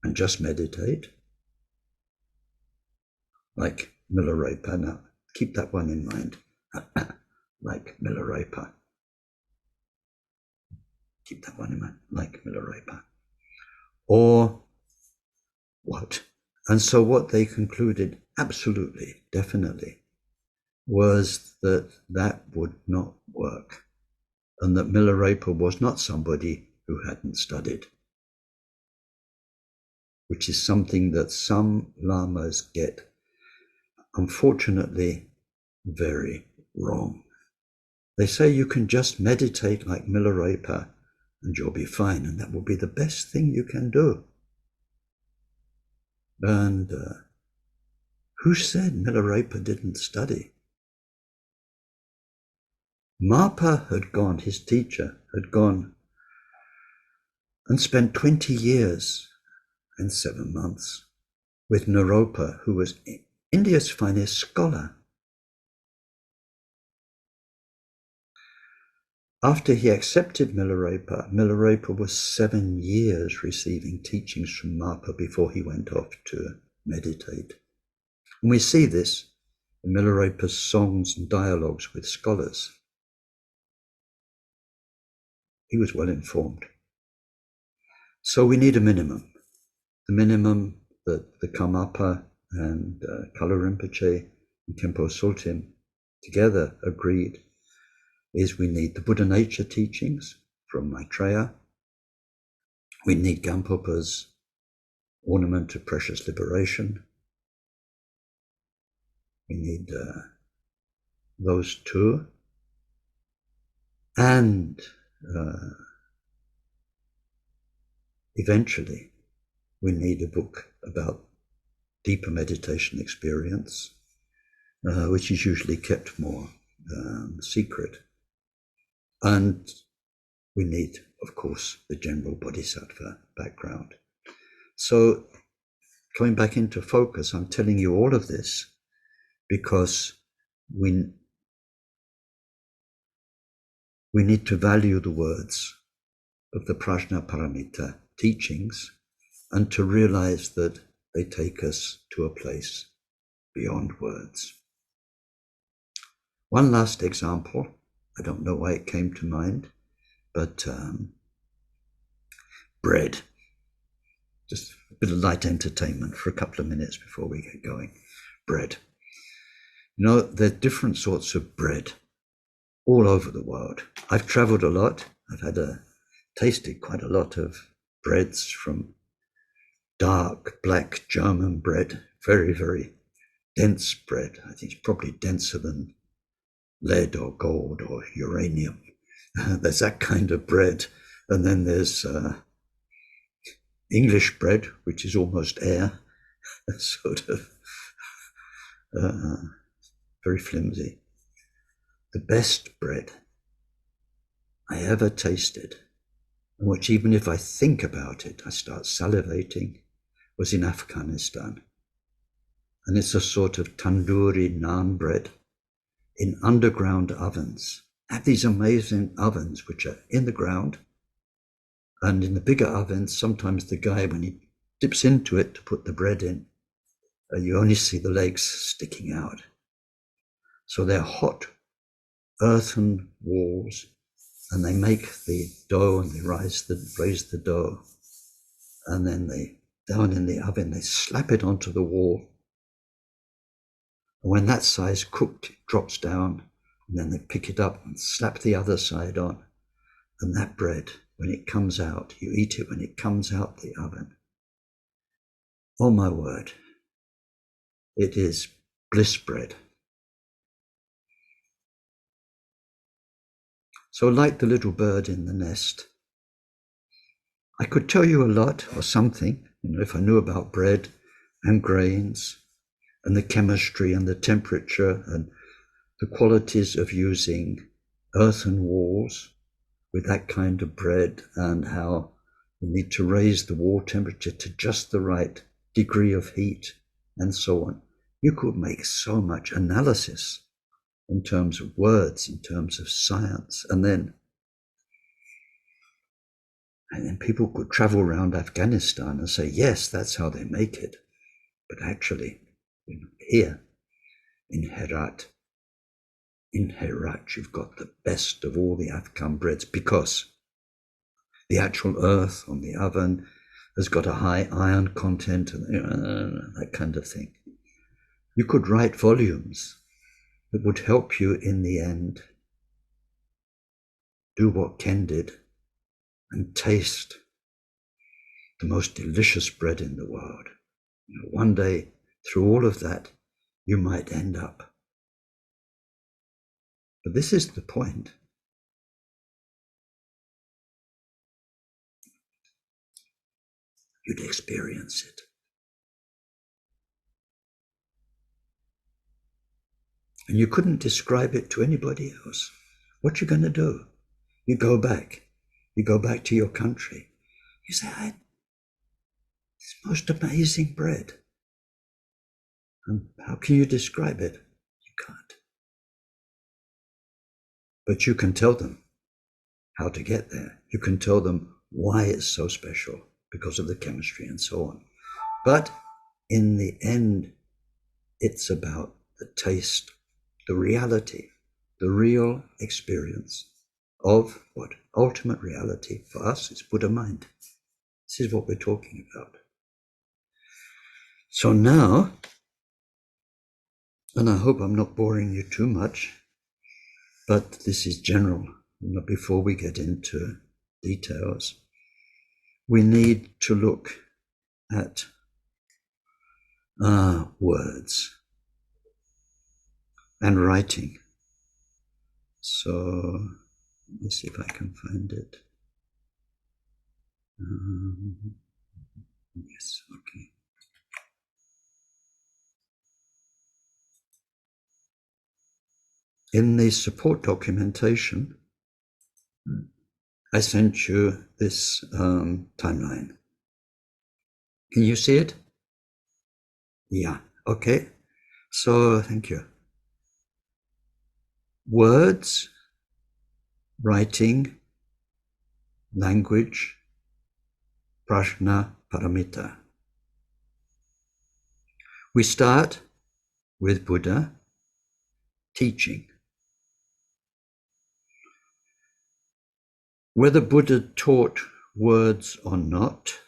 and just meditate? Like Milarepa. Now, keep that one in mind. Like Milarepa. Keep that one in mind. Like Milarepa. Or what? And so what they concluded, absolutely, definitely, was that that would not work. And that Milarepa was not somebody who hadn't studied, which is something that some lamas get, unfortunately, very wrong. They say you can just meditate like Milarepa and you'll be fine, and that will be the best thing you can do. And who said Milarepa didn't study? Mapa had gone, his teacher had gone and spent 20 years and 7 months with Naropa, who was India's finest scholar. After he accepted Milarepa, Milarepa was 7 years receiving teachings from Mapa before he went off to meditate. And we see this in Milarepa's songs and dialogues with scholars. He was well informed. So we need a minimum. The minimum that the Karmapa and Kala Rinpoche and Khenpo Sultim together agreed is we need the Buddha nature teachings from Maitreya. We need Gampopa's ornament of precious liberation. We need those two. And eventually, we need a book about deeper meditation experience, which is usually kept more secret. And we need, of course, the general bodhisattva background. So coming back into focus, I'm telling you all of this because we need to value the words of the Prajnaparamita teachings and to realize that they take us to a place beyond words. One last example. I don't know why it came to mind, but bread. Just a bit of light entertainment for a couple of minutes before we get going. Bread. You know, there are different sorts of bread all over the world. I've traveled a lot. I've tasted quite a lot of breads, from dark black German bread, very, very dense bread. I think it's probably denser than lead or gold or uranium. There's that kind of bread. And then there's English bread, which is almost air, sort of very flimsy. The best bread I ever tasted, which even if I think about it, I start salivating, was in Afghanistan. And it's a sort of tandoori naan bread in underground ovens. I have these amazing ovens which are in the ground, and in the bigger ovens, sometimes the guy, when he dips into it to put the bread in, you only see the legs sticking out. So they're hot earthen walls, and they make the dough and they raise the dough, and then they, down in the oven, they slap it onto the wall. And when that side's cooked, it drops down, and then they pick it up and slap the other side on. And that bread, when it comes out, you eat it when it comes out the oven. Oh my word, it is bliss bread. So like the little bird in the nest, I could tell you a lot or something, if I knew about bread and grains and the chemistry and the temperature and the qualities of using earthen walls with that kind of bread, and how you need to raise the wall temperature to just the right degree of heat and so on. You could make so much analysis in terms of words, in terms of science, and then people could travel around Afghanistan and say, yes, that's how they make it. But actually, here in Herat, you've got the best of all the Afghan breads, because the actual earth on the oven has got a high iron content and that kind of thing. You could write volumes that would help you in the end do what Ken did and taste the most delicious bread in the world. One day, through all of that, you might end up. But this is the point. You'd experience it. And you couldn't describe it to anybody else. What you going to do? You go back. You go back to your country. You say, it's most amazing bread. And how can you describe it? You can't. But you can tell them how to get there. You can tell them why it's so special, because of the chemistry and so on. But in the end, it's about the taste, the reality, the real experience of what ultimate reality for us is Buddha mind. This is what we're talking about. So now, and I hope I'm not boring you too much, but this is general. Before we get into details, we need to look at words and writing. So let me see if I can find it. Yes, okay. In the support documentation, I sent you this timeline. Can you see it? Yeah, okay. So, thank you. Words, writing, language, Prajnaparamita. We start with Buddha teaching. Whether Buddha taught words or not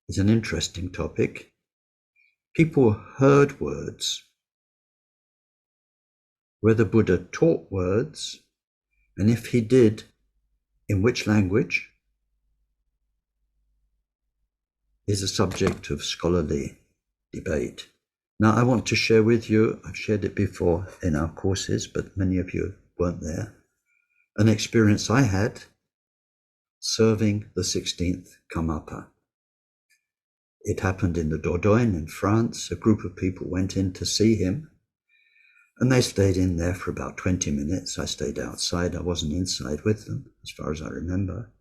is an interesting topic. People heard words. Whether Buddha taught words, and if he did, in which language, is a subject of scholarly debate. Now, I want to share with you, I've shared it before in our courses, but many of you weren't there, an experience I had serving the 16th Karmapa. It happened in the Dordogne in France. A group of people went in to see him, and they stayed in there for about 20 minutes. I stayed outside. I wasn't inside with them, as far as I remember.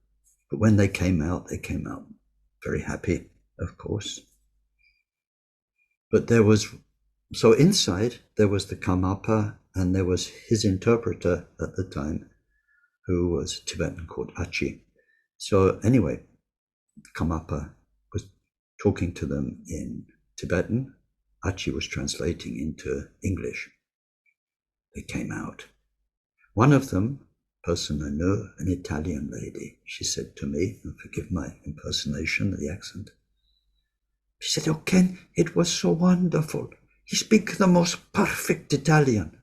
But when they came out very happy, of course. But so inside, there was the Karmapa, and there was his interpreter at the time, who was Tibetan, called Achi. So anyway, Karmapa was talking to them in Tibetan. Achi was translating into English. They came out. One of them, person I know, an Italian lady, she said to me, and forgive my impersonation of the accent, she said, "Oh, Ken, it was so wonderful. He speaks the most perfect Italian."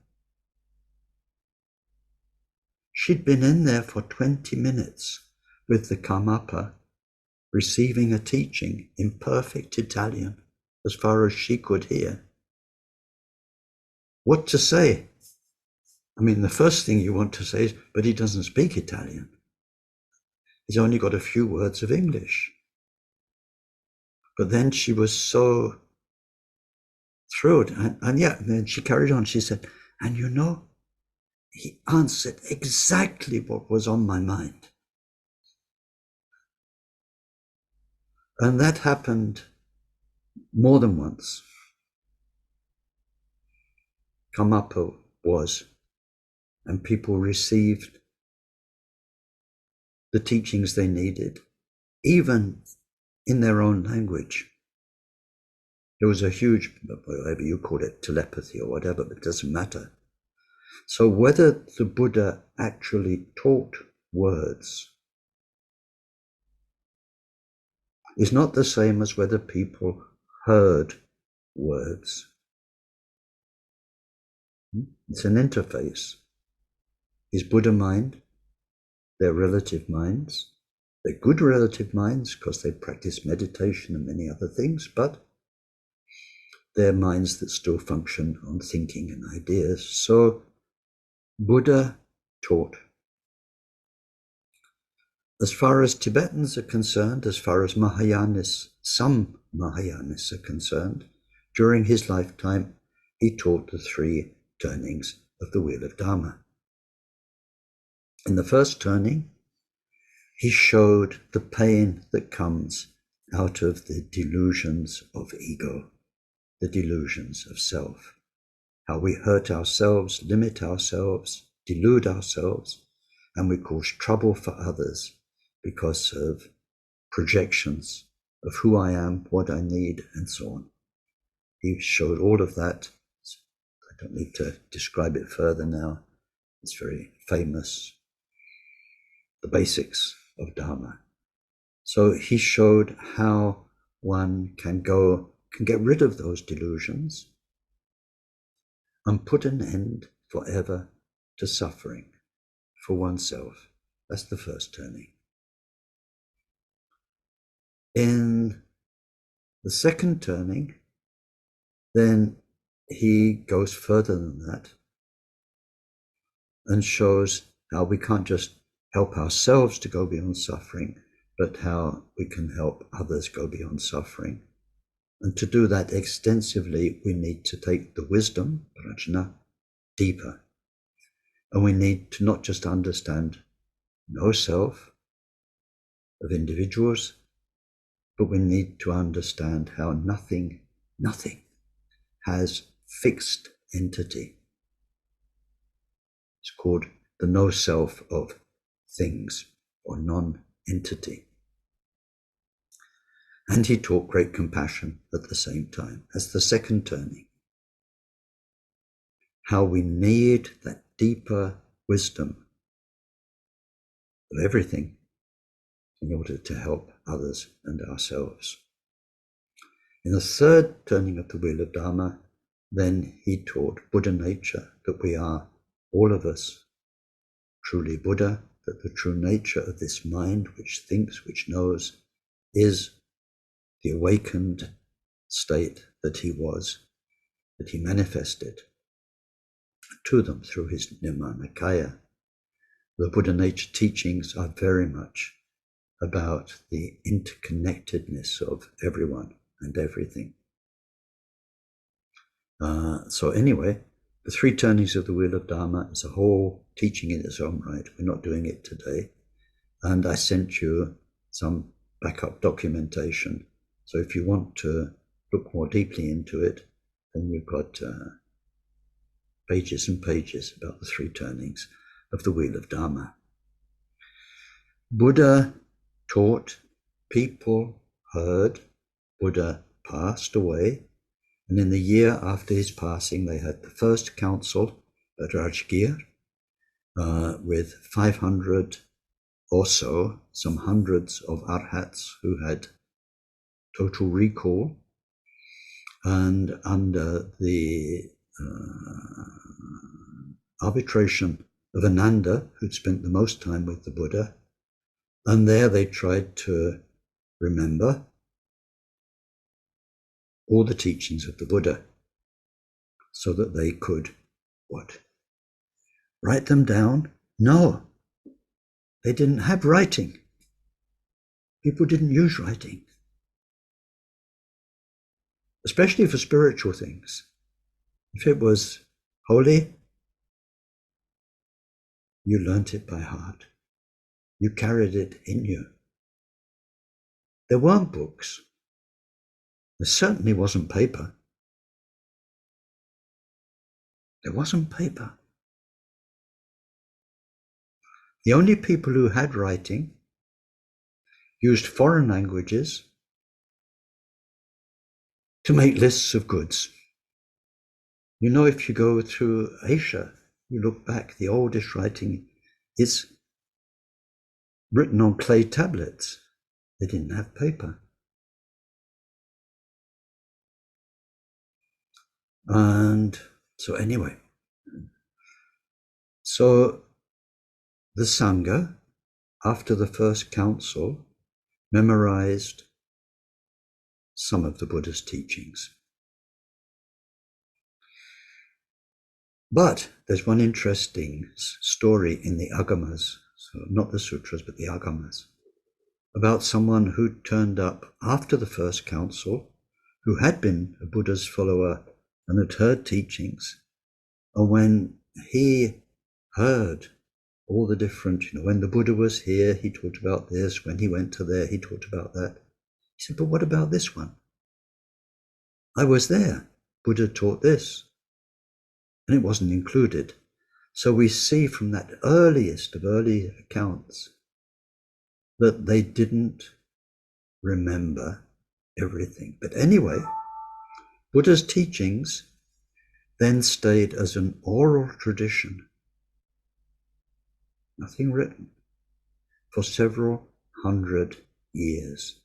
She'd been in there for 20 minutes with the Karmapa, receiving a teaching in perfect Italian, as far as she could hear. What to say? I mean, the first thing you want to say is, but he doesn't speak Italian. He's only got a few words of English. But then she was so thrilled. And then she carried on. She said, and you know, he answered exactly what was on my mind. And that happened more than once. Karmapa was, and people received the teachings they needed, even in their own language. There was a huge, whatever you call it, telepathy or whatever, but it doesn't matter. So whether the Buddha actually taught words is not the same as whether people heard words. It's an interface. Is Buddha mind? They're relative minds. They're good relative minds because they practice meditation and many other things, but they're minds that still function on thinking and ideas. So Buddha taught. As far as Tibetans are concerned, as far as Mahayanis, some Mahayanis are concerned, during his lifetime, he taught the 3 turnings of the Wheel of Dharma. In the first turning, he showed the pain that comes out of the delusions of ego, the delusions of self, how we hurt ourselves, limit ourselves, delude ourselves, and we cause trouble for others because of projections of who I am, what I need, and so on. He showed all of that. I don't need to describe it further now. It's very famous, the basics of Dharma. So he showed how one can get rid of those delusions and put an end forever to suffering for oneself. That's the first turning. In the second turning, then he goes further than that and shows how we can't just help ourselves to go beyond suffering, but how we can help others go beyond suffering. And to do that extensively, we need to take the wisdom, prajna, deeper. And we need to not just understand no self of individuals, but we need to understand how nothing has fixed entity. It's called the no self of things or non-entity. And he taught great compassion at the same time as the second turning. How we need that deeper wisdom of everything in order to help others and ourselves. In the third turning of the Wheel of Dharma, then he taught Buddha nature, that we are, all of us, truly Buddha, that the true nature of this mind which thinks, which knows, is the awakened state that he was, that he manifested to them through his Nirmanakaya. The Buddha nature teachings are very much about the interconnectedness of everyone and everything. So anyway, the 3 turnings of the Wheel of Dharma is a whole teaching in its own right. We're not doing it today. And I sent you some backup documentation. So if you want to look more deeply into it, then you've got pages and pages about the 3 turnings of the Wheel of Dharma. Buddha taught, people heard, Buddha passed away, and in the year after his passing, they had the first council at Rajgir with 500 or so, some hundreds of arhats who had total recall, and under the arbitration of Ananda, who'd spent the most time with the Buddha, and there they tried to remember all the teachings of the Buddha so that they could, what? Write them down? No, they didn't have writing. People didn't use writing, especially for spiritual things. If it was holy, you learnt it by heart. You carried it in you. There weren't books. There certainly wasn't paper. There wasn't paper. The only people who had writing used foreign languages to make lists of goods. You know, if you go through Asia, you look back, the oldest writing is written on clay tablets. They didn't have paper. And so anyway, so the Sangha, after the first council, memorized some of the Buddha's teachings. But there's one interesting story in the Agamas, so not the sutras, but the Agamas, about someone who turned up after the first council, who had been a Buddha's follower and had heard teachings. And when he heard all the different, when the Buddha was here, he taught about this. When he went to there, he taught about that. He said, but what about this one? I was there. Buddha taught this. And it wasn't included. So we see from that earliest of early accounts that they didn't remember everything. But anyway, Buddha's teachings then stayed as an oral tradition, nothing written, for several hundred years.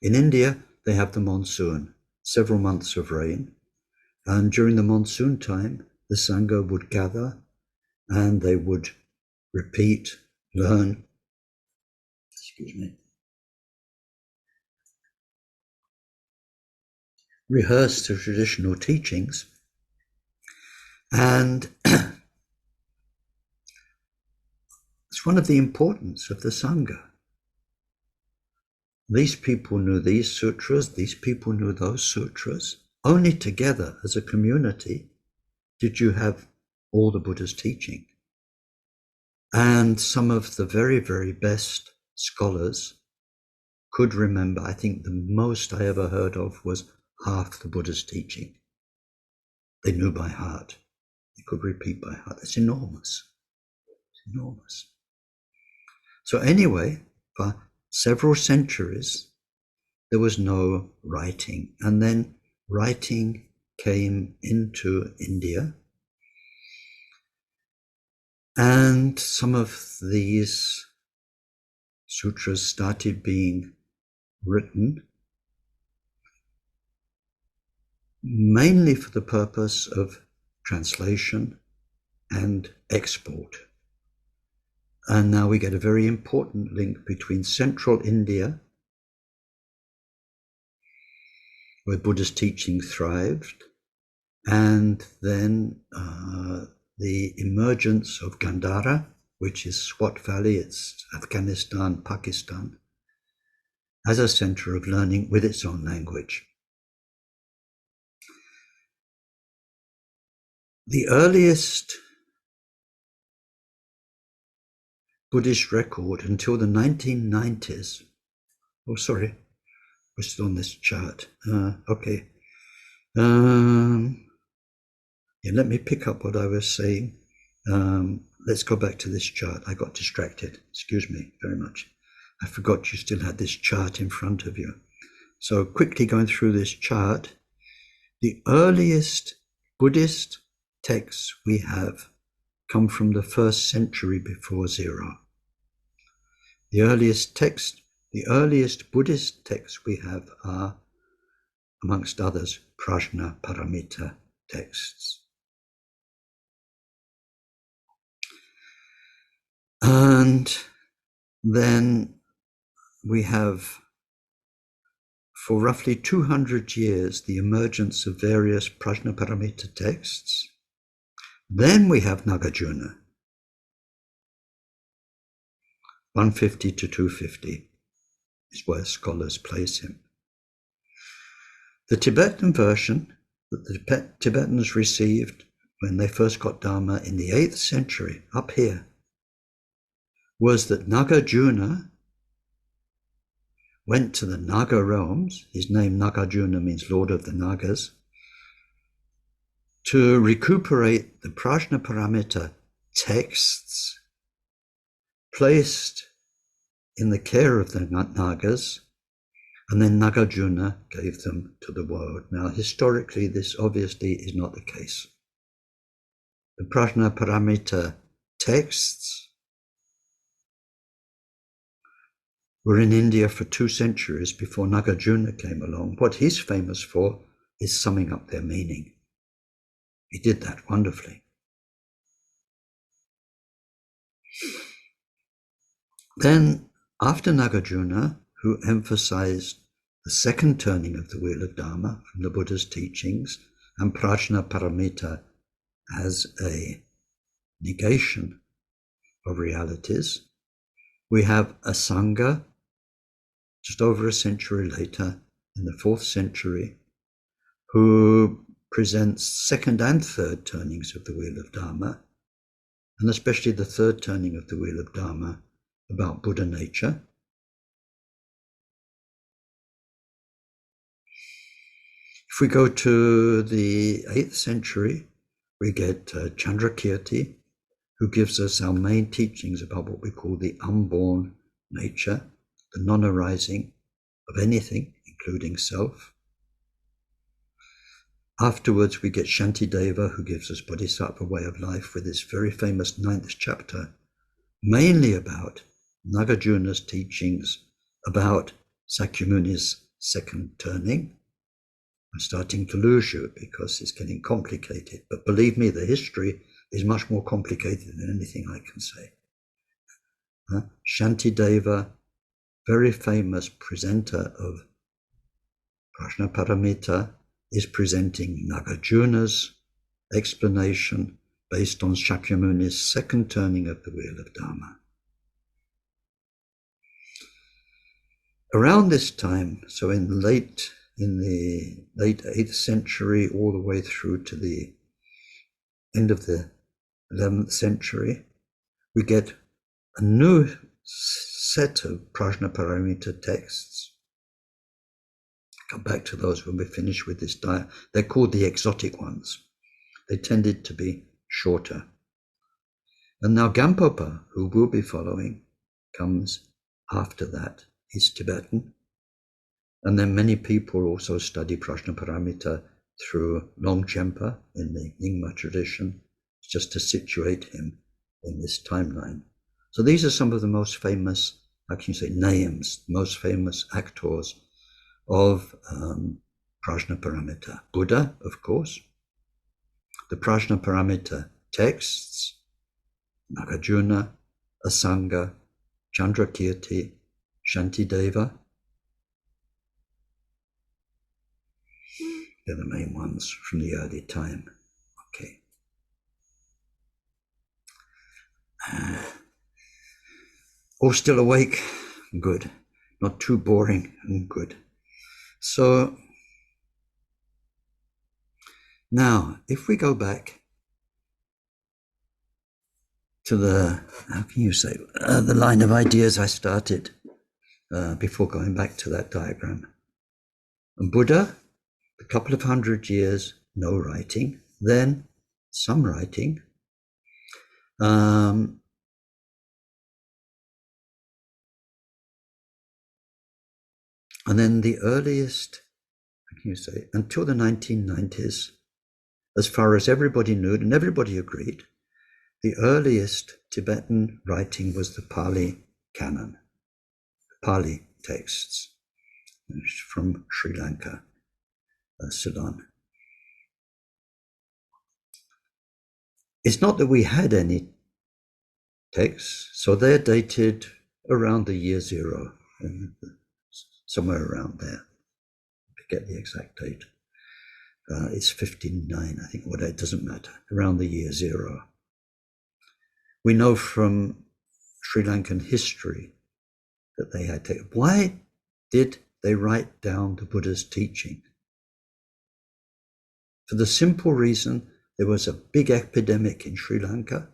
In India, they have the monsoon, several months of rain, and during the monsoon time, the Sangha would gather and they would repeat, learn, rehearse the traditional teachings. And it's one of the importance of the Sangha. These people knew these sutras, these people knew those sutras. Only together as a community did you have all the Buddha's teaching. And some of the very, very best scholars could remember. I think the most I ever heard of was half the Buddha's teaching. They knew by heart. They could repeat by heart. That's enormous. It's enormous. So anyway, for several centuries, there was no writing. And then writing came into India. And some of these sutras started being written mainly for the purpose of translation and export. And now we get a very important link between central India, where Buddha's teaching thrived, and then the emergence of Gandhara, which is Swat Valley, it's Afghanistan, Pakistan, as a center of learning with its own language. The earliest Buddhist record until the 1990s, oh sorry, we're still on this chart, okay. Yeah, let me pick up what I was saying. Let's go back to this chart. I got distracted, excuse me very much. I forgot you still had this chart in front of you. So quickly going through this chart, the earliest Buddhist texts we have come from the 1st century before zero. The earliest Buddhist texts we have are, amongst others, Prajnaparamita texts. And then we have, for roughly 200 years, the emergence of various Prajnaparamita texts. Then we have Nagarjuna, 150 to 250 is where scholars place him. The Tibetan version that the Tibetans received when they first got Dharma in the 8th century, up here, was that Nagarjuna went to the Naga realms. His name Nagarjuna means Lord of the Nagas. to recuperate the Prajnaparamita texts placed in the care of the Nagas, and then Nagarjuna gave them to the world. Now, historically, this obviously is not the case. The Prajnaparamita texts were in India for 2 centuries before Nagarjuna came along. What he's famous for is summing up their meaning. He did that wonderfully. Then, after Nagarjuna, who emphasized the second turning of the wheel of Dharma from the Buddha's teachings, and Prajnaparamita as a negation of realities, we have a Sangha just over a century later, in the 4th century, who presents second and third turnings of the wheel of Dharma, and especially the third turning of the wheel of Dharma about Buddha nature. If we go to the 8th century, we get Chandrakirti, who gives us our main teachings about what we call the unborn nature, the non-arising of anything, including self. Afterwards, we get Shantideva, who gives us Bodhisattva way of life with his very famous 9th chapter, mainly about Nagarjuna's teachings about Sakyamuni's second turning. I'm starting to lose you because it's getting complicated, but believe me, the history is much more complicated than anything I can say. Shantideva, very famous presenter of Prajnaparamita, is presenting Nagarjuna's explanation based on Shakyamuni's second turning of the wheel of Dharma. Around this time, so in the late 8th century, all the way through to the end of the 11th century, we get a new set of Prajnaparamita texts. I'll come back to those when we finish with this diet. They're called the exotic ones. They tended to be shorter. And now Gampopa, who we'll be following, comes after that. He's Tibetan. And then many people also study Prajnaparamita through Longchenpa in the Nyingma tradition, just to situate him in this timeline. So these are some of the most famous, how can you say, names, most famous actors of Prajnaparamita. Buddha, of course, the Prajnaparamita texts, Nagarjuna, Asanga, Chandrakirti, Shantideva. They're the main ones from the early time. Okay. All still awake? Good. Not too boring? Good. So now, if we go back to the, how can you say, the line of ideas I started before going back to that diagram. And Buddha, a couple of 100 years, no writing, then some writing. And then the earliest, how can you say, until the 1990s, as far as everybody knew, and everybody agreed, the earliest Tibetan writing was the Pali canon, the Pali texts from Sri Lanka, Ceylon. It's not that we had any texts, so they're dated around the year 0, somewhere around there. I forget the exact date. It's 59, I think. It doesn't matter. Around the year 0. We know from Sri Lankan history that they had texts. Why did they write down the Buddha's teaching? For the simple reason there was a big epidemic in Sri Lanka,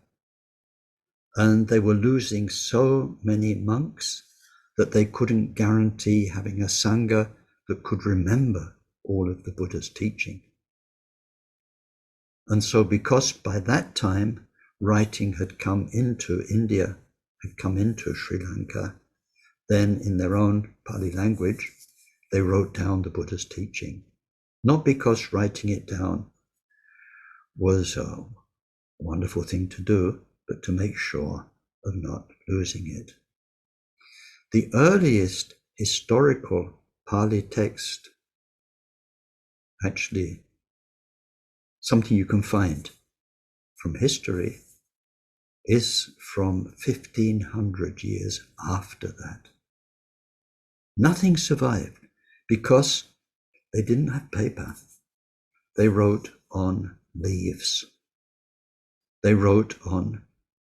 and they were losing so many monks that they couldn't guarantee having a Sangha that could remember all of the Buddha's teaching. And so because by that time writing had come into India, had come into Sri Lanka, then in their own Pali language, they wrote down the Buddha's teaching. Not because writing it down was a wonderful thing to do, but to make sure of not losing it. The earliest historical Pali text, actually something you can find from history, is from 1500 years after that. Nothing survived because they didn't have paper. They wrote on leaves. They wrote on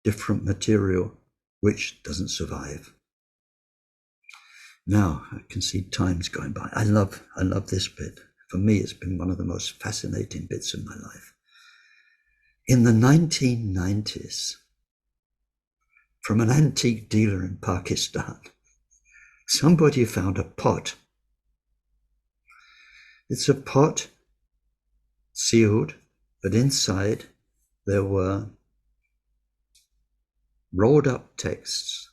different material which doesn't survive. Now I can see time's going by. I love this bit. For me, it's been one of the most fascinating bits of my life. In the 1990s, from an antique dealer in Pakistan, somebody found a pot. It's a pot sealed, but inside there were rolled up texts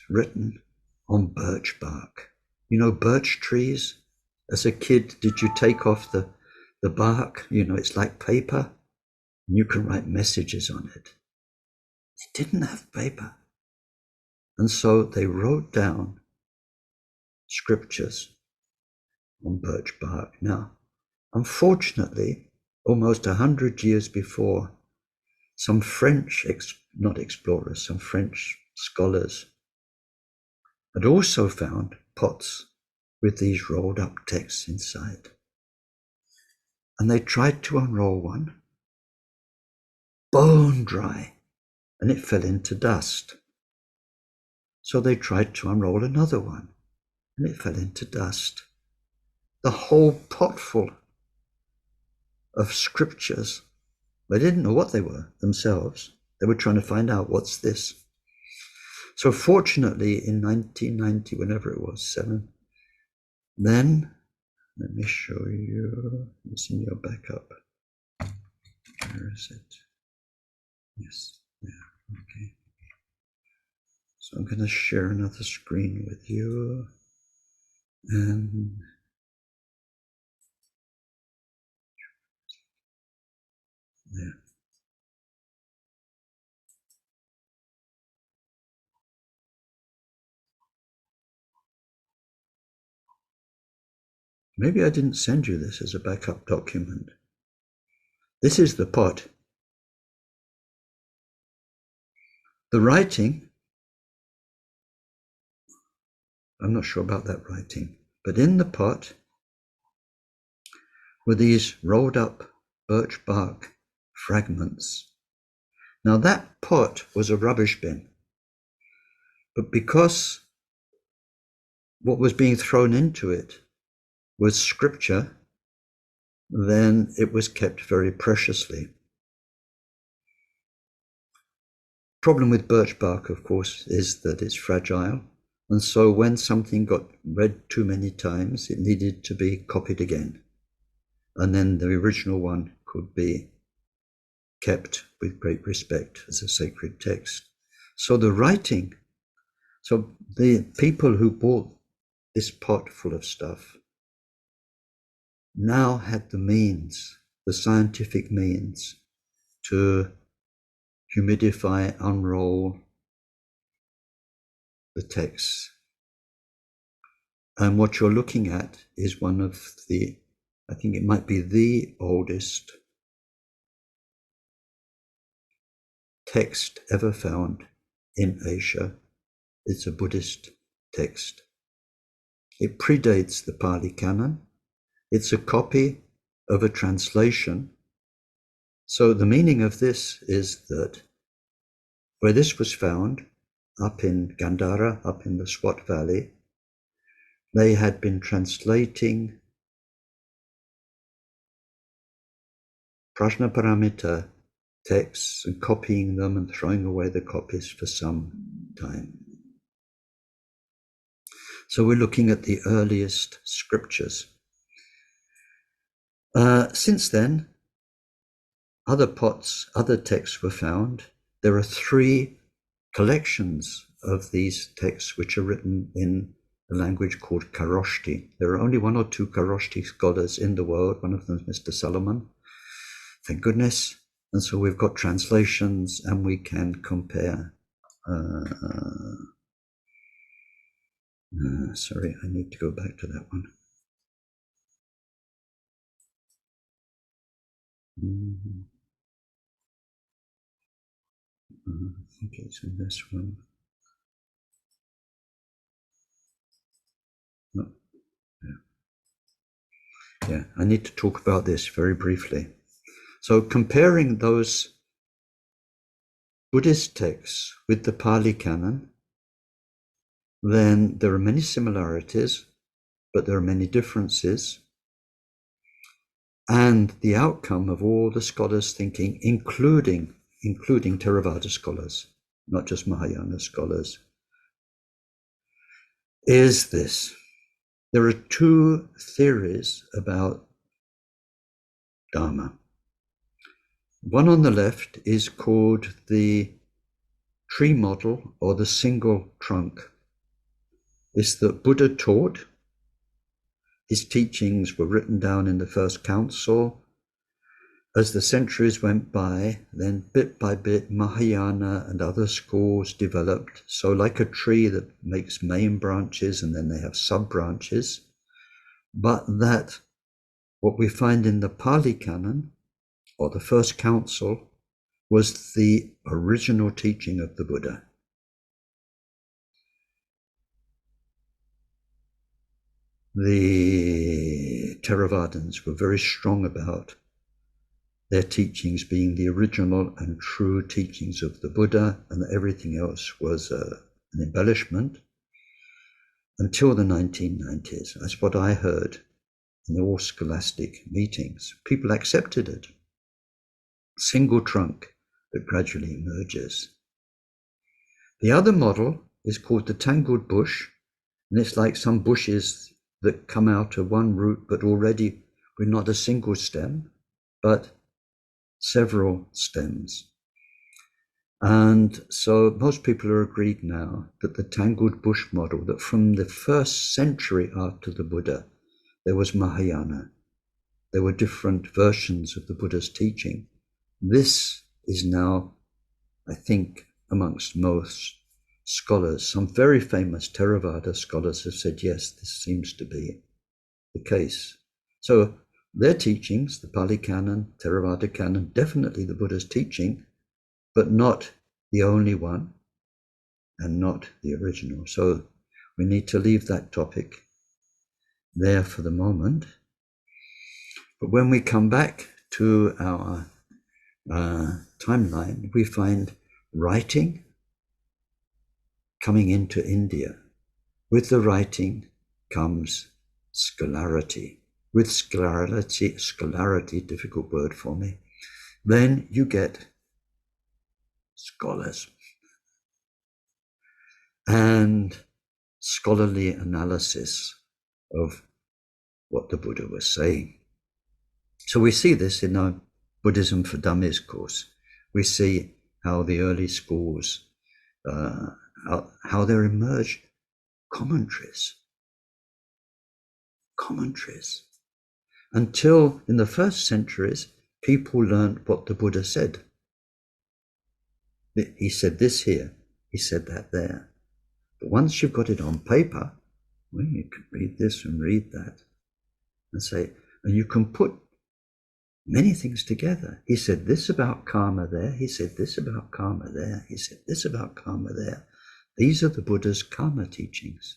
written on birch bark. You know, birch trees? As a kid, did you take off the bark? You know, it's like paper, and you can write messages on it. They didn't have paper. And so they wrote down scriptures on birch bark. Now, unfortunately, almost 100 years before, some French, not explorers, some French scholars had also found pots with these rolled up texts inside. And they tried to unroll one, bone dry, and it fell into dust. So they tried to unroll another one, and it fell into dust. The whole pot full of scriptures. They didn't know what they were themselves. They were trying to find out, what's this? So fortunately, in 1990, whenever it was, then, let me show you, it's in your backup. Where is it? Yes, there, okay. So I'm going to share another screen with you. And there. Maybe I didn't send you this as a backup document. This is the pot. The writing, I'm not sure about that writing, but in the pot were these rolled up birch bark fragments. Now that pot was a rubbish bin, but because what was being thrown into it was scripture, then it was kept very preciously. Problem with birch bark, of course, is that it's fragile. And so when something got read too many times, it needed to be copied again. And then the original one could be kept with great respect as a sacred text. So the writing, so the people who bought this pot full of stuff now had the means, the scientific means, to humidify, unroll the texts. And what you're looking at is one of the, I think it might be the oldest text ever found in Asia. It's a Buddhist text. It predates the Pali Canon. It's a copy of a translation. So the meaning of this is that where this was found, up in Gandhara, up in the Swat Valley, they had been translating Prajnaparamita texts and copying them and throwing away the copies for some time. So we're looking at the earliest scriptures. Since then, other pots, other texts were found. There are 3 collections of these texts which are written in a language called Kharoshthi. There are only 1 or 2 Kharoshthi scholars in the world. One of them is Mr. Solomon, thank goodness. And so we've got translations and we can compare. Sorry, I need to go back to that one. I think it's in this one. No. Yeah, I need to talk about this very briefly. So comparing those Buddhist texts with the Pali Canon, then there are many similarities, but there are many differences. And the outcome of all the scholars' thinking, including Theravada scholars, not just Mahayana scholars, is this. There are 2 theories about Dharma. One on the left is called the tree model or the single trunk. It's that Buddha taught. His teachings were written down in the first council. As the centuries went by, then bit by bit, Mahayana and other schools developed. So like a tree that makes main branches and then they have sub-branches, but that what we find in the Pali Canon, or the first council, was the original teaching of the Buddha. The Theravadins were very strong about their teachings being the original and true teachings of the Buddha, and that everything else was an embellishment until the 1990s. That's what I heard in all scholastic meetings. People accepted it. Single trunk that gradually emerges. The other model is called the tangled bush, and it's like some bushes that come out of one root, but already with not a single stem, but several stems. And so most people are agreed now that the tangled bush model, that from the 1st century after the Buddha, there was Mahayana. There were different versions of the Buddha's teaching. This is now, I think, amongst most scholars, some very famous Theravada scholars have said, yes, this seems to be the case. So their teachings, the Pali Canon, Theravada Canon, definitely the Buddha's teaching, but not the only one and not the original. So we need to leave that topic there for the moment. But when we come back to our timeline, we find writing coming into India. With the writing comes scholarity. With scholarity, difficult word for me, then you get scholars and scholarly analysis of what the Buddha was saying. So we see this in our Buddhism for Dummies course. We see how the early schools, how there emerged commentaries. Until in the 1st centuries, people learned what the Buddha said. He said this here, he said that there. But once you've got it on paper, well, you can read this and read that and say, and you can put many things together. He said this about karma there, he said this about karma there, he said this about karma there. These are the Buddha's karma teachings.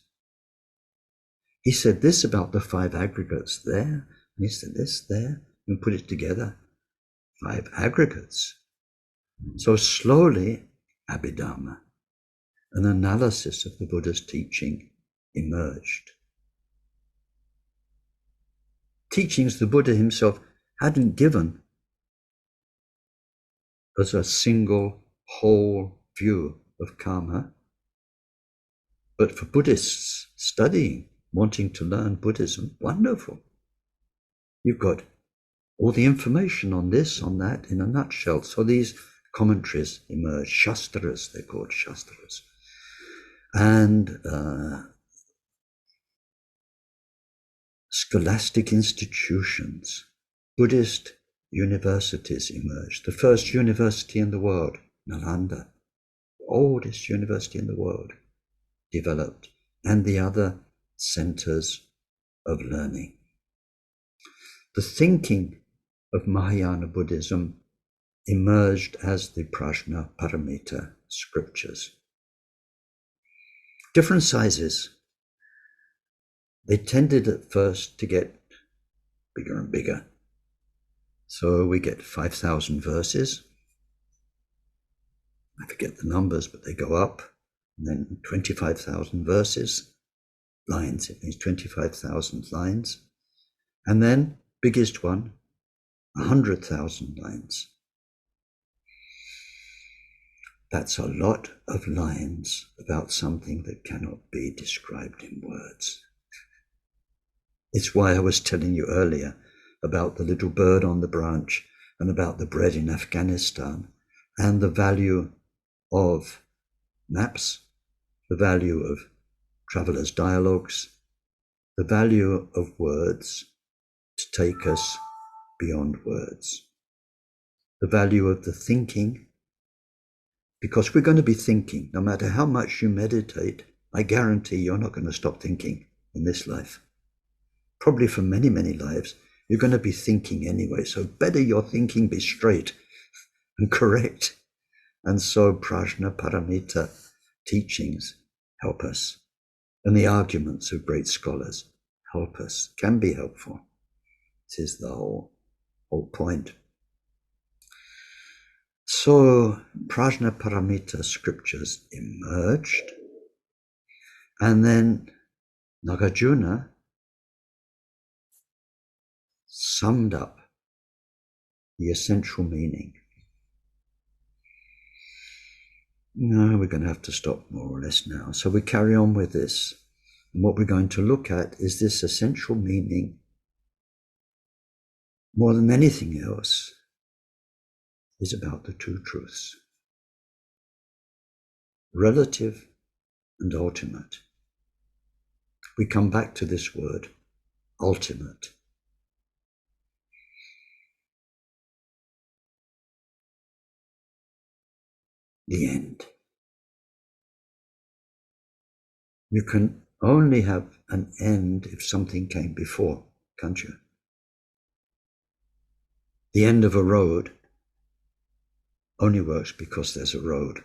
He said this about the 5 aggregates there, and he said this there, and put it together, 5 aggregates. So slowly, Abhidharma, an analysis of the Buddha's teaching, emerged. Teachings the Buddha himself hadn't given as a single whole view of karma, but for Buddhists studying, wanting to learn Buddhism, wonderful. You've got all the information on this, on that, in a nutshell. So these commentaries emerge, shastras, they're called shastras. And scholastic institutions, Buddhist universities emerged. The first university in the world, Nalanda, the oldest university in the world, developed, and the other centers of learning. The thinking of Mahayana Buddhism emerged as the Prajnaparamita scriptures. Different sizes. They tended at first to get bigger and bigger. So we get 5,000 verses. I forget the numbers, but they go up. And then 25,000 verses, lines, it means 25,000 lines. And then, biggest one, 100,000 lines. That's a lot of lines about something that cannot be described in words. It's why I was telling you earlier about the little bird on the branch and about the bread in Afghanistan and the value of maps, the value of travelers' dialogues, the value of words to take us beyond words, the value of the thinking, because we're going to be thinking. No matter how much you meditate, I guarantee you're not going to stop thinking in this life. Probably for many, many lives, you're going to be thinking anyway. So better your thinking be straight and correct. And so Prajnaparamita teachings help us. And the arguments of great scholars help us, can be helpful. This is the whole point. So Prajnaparamita scriptures emerged, and then Nagarjuna summed up the essential meaning. No, we're going to have to stop more or less now. So we carry on with this. And what we're going to look at is this essential meaning. More than anything else, is about the two truths, relative and ultimate. We come back to this word, ultimate. The end. You can only have an end if something came before, can't you? The end of a road only works because there's a road.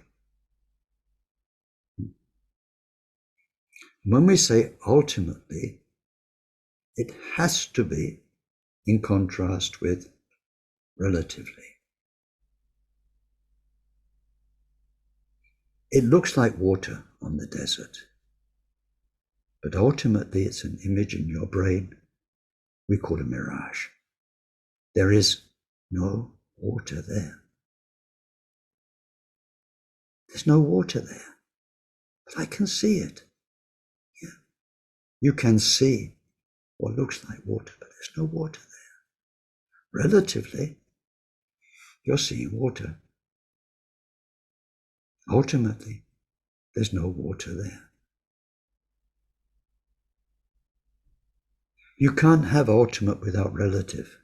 When we say ultimately, it has to be in contrast with relatively. It looks like water on the desert, but ultimately it's an image in your brain we call a mirage. There is no water there. There's no water there, but I can see it. Yeah. You can see what looks like water, but there's no water there. Relatively, you're seeing water. Ultimately, there's no water there. You can't have ultimate without relative.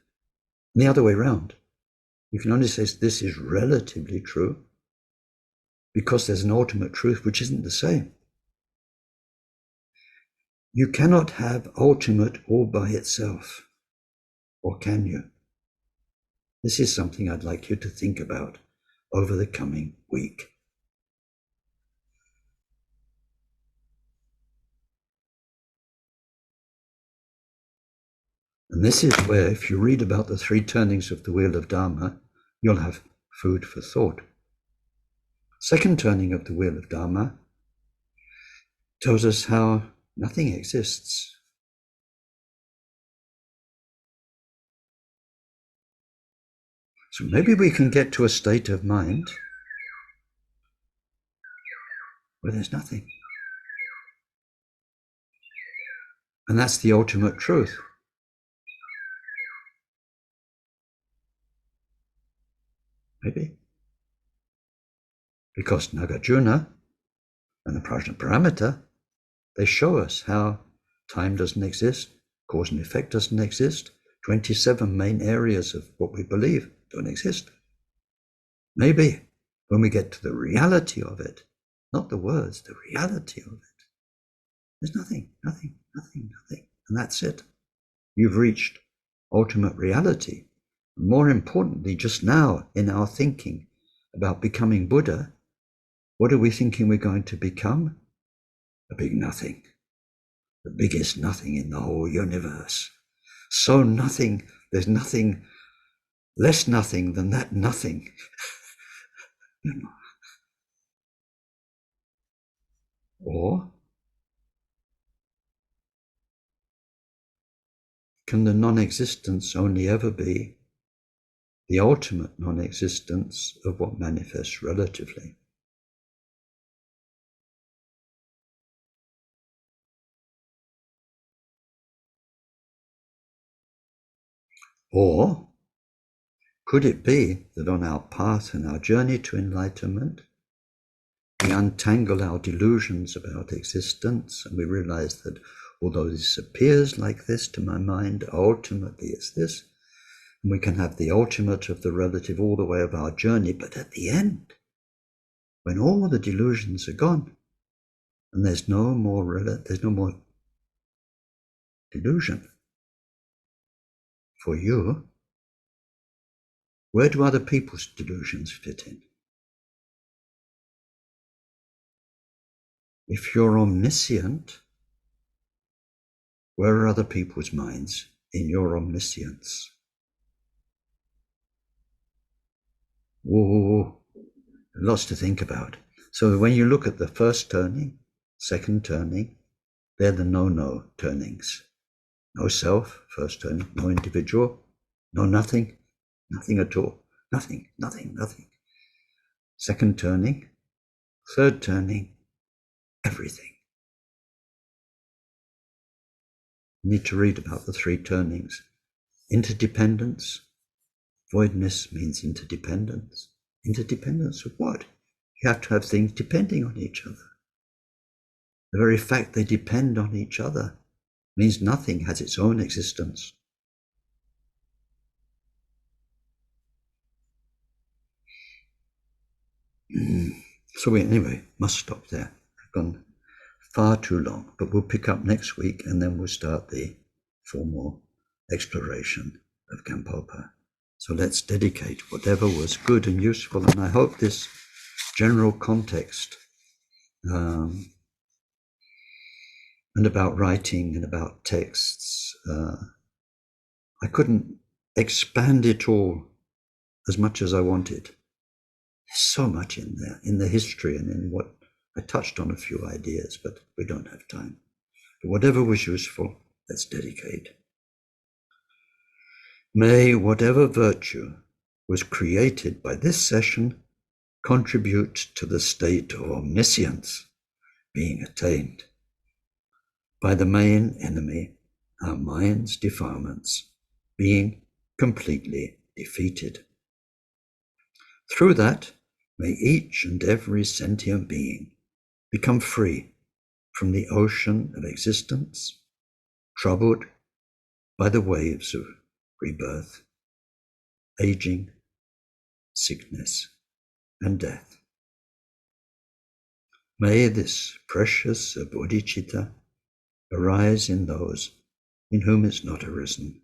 And the other way around. You can only say this is relatively true because there's an ultimate truth which isn't the same. You cannot have ultimate all by itself, or can you? This is something I'd like you to think about over the coming week. And this is where, if you read about the three turnings of the wheel of Dharma, you'll have food for thought. Second turning of the wheel of Dharma tells us how nothing exists. So maybe we can get to a state of mind where there's nothing. And that's the ultimate truth. Maybe. Because Nagarjuna and the Prajnaparamita, they show us how time doesn't exist, cause and effect doesn't exist, 27 main areas of what we believe don't exist. Maybe when we get to the reality of it, not the words, the reality of it, there's nothing. And that's it. You've reached ultimate reality. More importantly, just now in our thinking about becoming Buddha, what are we thinking we're going to become? A big nothing. The biggest nothing in the whole universe. So nothing, there's nothing, less nothing than that nothing. You know. Or can the non-existence only ever be the ultimate non-existence of what manifests relatively? Or could it be that on our path and our journey to enlightenment, we untangle our delusions about existence and we realize that although this appears like this to my mind, ultimately it's this, and we can have the ultimate of the relative all the way of our journey, but at the end, when all the delusions are gone, and there's no more delusion for you, where do other people's delusions fit in? If you're omniscient, where are other people's minds in your omniscience? Whoa, lots to think about. So when you look at the first turning, second turning, they're the no-no turnings. No self, first turning, no individual, no nothing, nothing at all, nothing. Second turning, third turning, everything. You need to read about the three turnings. Interdependence, voidness means interdependence. Interdependence of what? You have to have things depending on each other. The very fact they depend on each other means nothing has its own existence. So anyway, must stop there. I've gone far too long, but we'll pick up next week and then we'll start the formal exploration of Gampopa. So let's dedicate whatever was good and useful, and I hope this general context and about writing and about texts, I couldn't expand it all as much as I wanted. There's so much in there, in the history and in what I touched on a few ideas, but we don't have time. But whatever was useful, let's dedicate. May whatever virtue was created by this session contribute to the state of omniscience being attained by the main enemy, our mind's defilements, being completely defeated. Through that, may each and every sentient being become free from the ocean of existence, troubled by the waves of rebirth, aging, sickness, and death. May this precious bodhicitta arise in those in whom it's not arisen.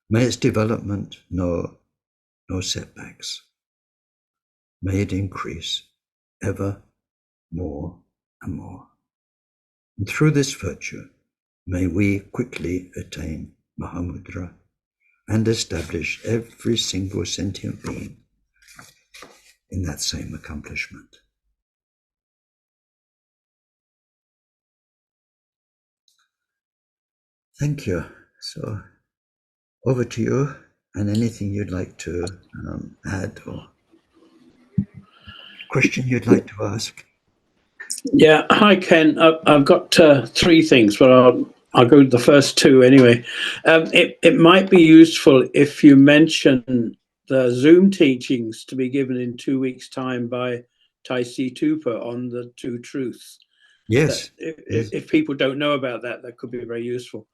May its development know no setbacks. May it increase ever more and more. And through this virtue, may we quickly attain Mahamudra and establish every single sentient being in that same accomplishment. Thank you. So over to you, and anything you'd like to add or question you'd like to ask. Yeah, hi Ken. I've got three things, but I'll go to the first two anyway. It might be useful if you mention the Zoom teachings to be given in 2 weeks' time by Tai Si Tupa on the two truths. Yes. If people don't know about that, that could be very useful.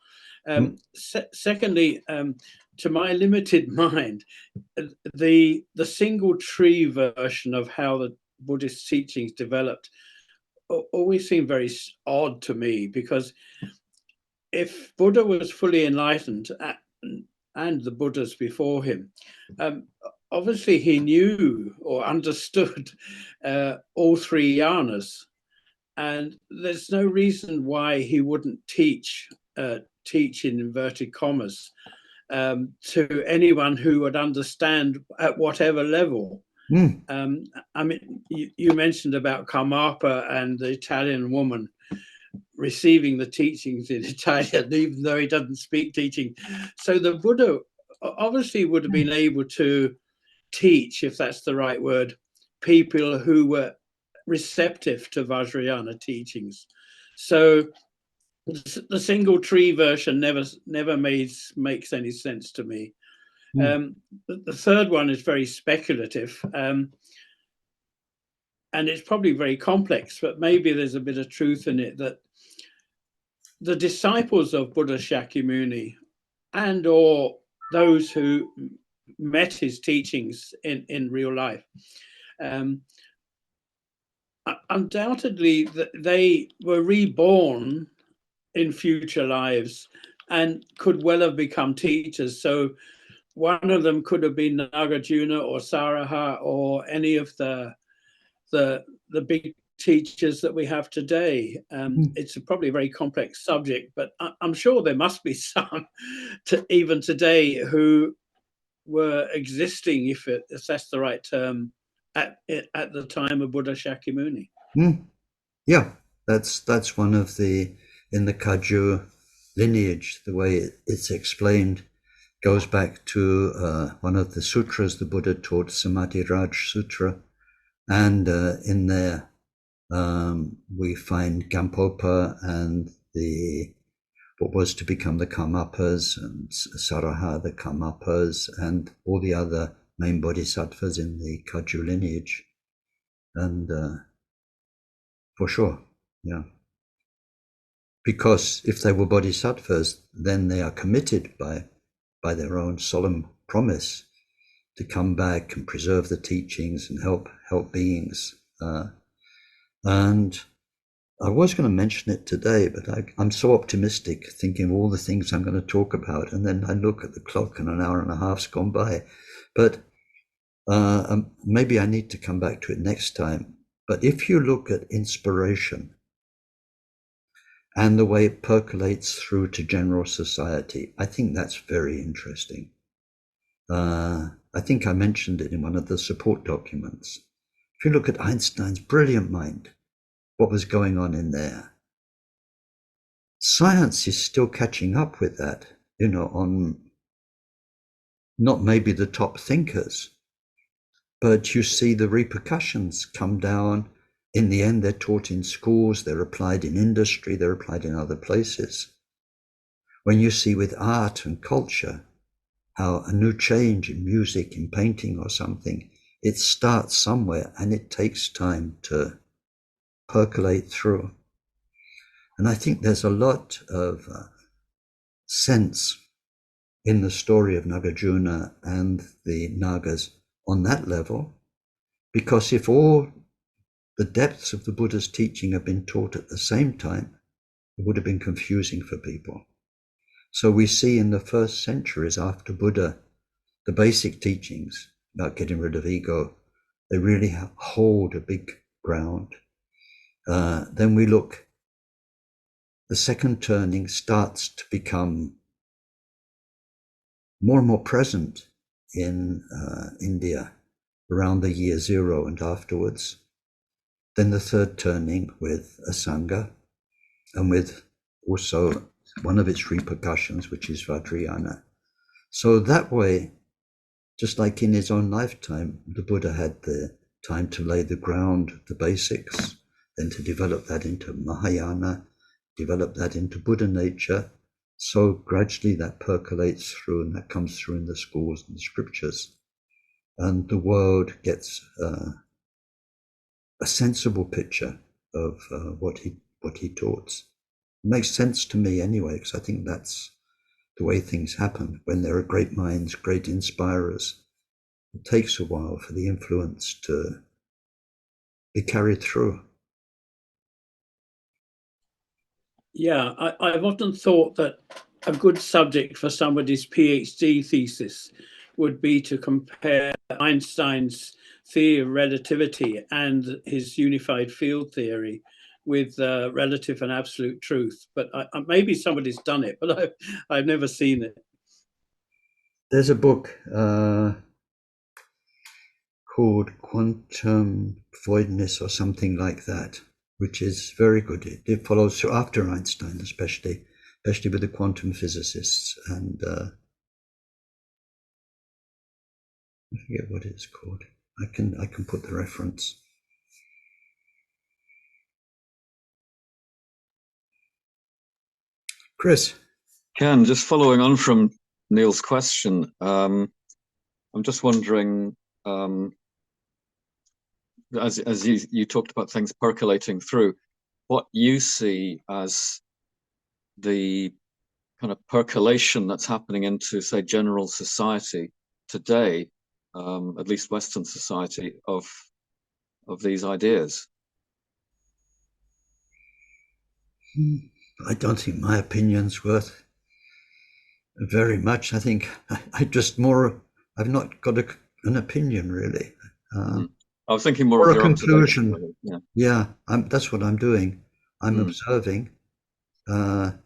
Secondly, to my limited mind, the single tree version of how the Buddhist teachings developed always seemed very odd to me, because if Buddha was fully enlightened, and the Buddhas before him, obviously he knew or understood all three yanas, and there's no reason why he wouldn't teach in inverted commas to anyone who would understand at whatever level. I mean, you mentioned about Karmapa and the Italian woman receiving the teachings in Italian, even though he doesn't speak teaching. So the Buddha obviously would have been able to teach, if that's the right word, people who were receptive to Vajrayana teachings. So the single tree version never makes any sense to me. The third one is very speculative, and it's probably very complex, but maybe there's a bit of truth in it, that the disciples of Buddha Shakyamuni and or those who met his teachings in real life, undoubtedly they were reborn in future lives and could well have become teachers. So one of them could have been Nagarjuna or Saraha or any of the big teachers that we have today. It's probably a very complex subject, but I'm sure there must be some even today who were existing, if that's the right term, at the time of Buddha Shakyamuni. Yeah, that's one of the, in the Kagyu lineage, the way it's explained goes back to one of the sutras the Buddha taught, Samadhi Raj Sutra, and in there we find Gampopa and what was to become the Karmapas, and Saraha, the Karmapas, and all the other main bodhisattvas in the Kagyu lineage. And for sure, yeah. Because if they were bodhisattvas, then they are committed by their own solemn promise to come back and preserve the teachings and help beings. And I was going to mention it today, but I'm so optimistic, thinking of all the things I'm going to talk about, and then I look at the clock and an hour and a half's gone by. But maybe I need to come back to it next time. But if you look at inspiration and the way it percolates through to general society, I think that's very interesting. I think I mentioned it in one of the support documents. If you look at Einstein's brilliant mind, what was going on in there? Science is still catching up with that, on not maybe the top thinkers, but you see the repercussions come down. In the end, they're taught in schools, they're applied in industry, they're applied in other places. When you see with art and culture, how a new change in music, in painting or something, it starts somewhere and it takes time to percolate through. And I think there's a lot of sense in the story of Nagarjuna and the Nagas on that level, because if all the depths of the Buddha's teaching have been taught at the same time, it would have been confusing for people. So we see in the first centuries after Buddha, the basic teachings about getting rid of ego, they really hold a big ground. Then we look, the second turning starts to become more and more present in India around the year 0 and afterwards. Then the third turning with Asanga, and with also one of its repercussions, which is Vajrayana. So that way, just like in his own lifetime, the Buddha had the time to lay the ground, the basics, then to develop that into Mahayana, develop that into Buddha nature. So gradually that percolates through, and that comes through in the schools and the scriptures. and the world gets a sensible picture of what he taught. It makes sense to me anyway, because I think that's the way things happen when there are great minds, great inspirers. It takes a while for the influence to be carried through. Yeah, I've often thought that a good subject for somebody's PhD thesis would be to compare Einstein's theory of relativity and his unified field theory with relative and absolute truth. But maybe somebody's done it, but I've never seen it. There's a book called Quantum Voidness or something like that, which is very good. It follows through after Einstein, especially with the quantum physicists. And I forget what it's called. I can put the reference. Chris. Ken, just following on from Neil's question, I'm just wondering, as you talked about things percolating through, what you see as the kind of percolation that's happening into, say, general society today, at least Western society, of these ideas. I don't think my opinion's worth very much. I think I've not got an opinion really. I was thinking more of your conclusion. Really. Yeah, that's what I'm doing. I'm observing. I'm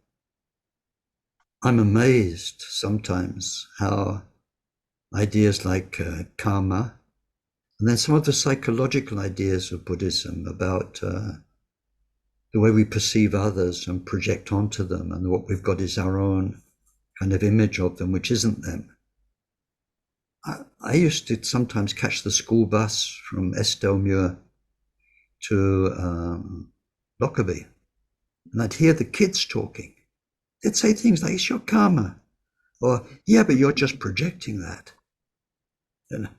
amazed sometimes how ideas like karma, and then some of the psychological ideas of Buddhism about the way we perceive others and project onto them, and what we've got is our own kind of image of them, which isn't them. I used to sometimes catch the school bus from Estelmuir to Lockerbie, and I'd hear the kids talking. They'd say things like, "It's your karma," or "Yeah, but you're just projecting that." And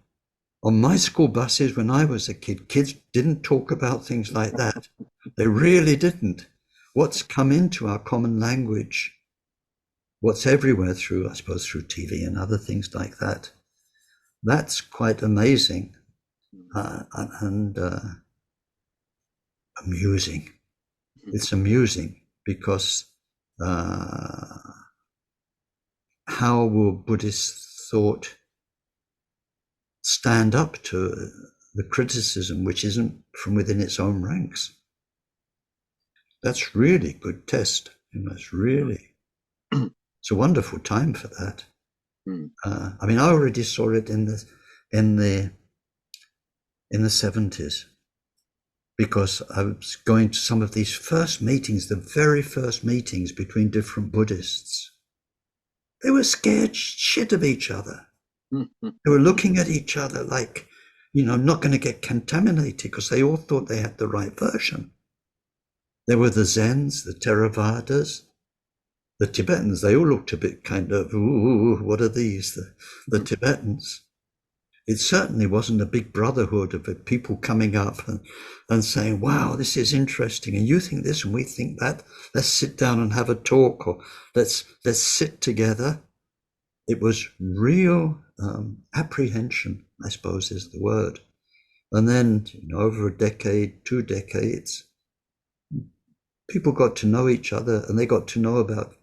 on my school buses when I was a kid, kids didn't talk about things like that. They really didn't. What's come into our common language, what's everywhere through, I suppose, through TV and other things like that, that's quite amazing and amusing. It's amusing because how will Buddhist thought stand up to the criticism which isn't from within its own ranks? That's really good test. It's really, it's a wonderful time for that. I mean, I already saw it in the 70s, because I was going to some of these first meetings, the very first meetings between different Buddhists. They were scared shit of each other. They were looking at each other like, not going to get contaminated, because they all thought they had the right version. There were the Zens, the Theravadas, the Tibetans. They all looked a bit kind of, ooh, what are these? The Tibetans. It certainly wasn't a big brotherhood of people coming up and saying, wow, this is interesting, and you think this and we think that. Let's sit down and have a talk, or let's sit together. It was real apprehension, I suppose is the word. And then over a decade, 2 decades, people got to know each other, and they got to know about,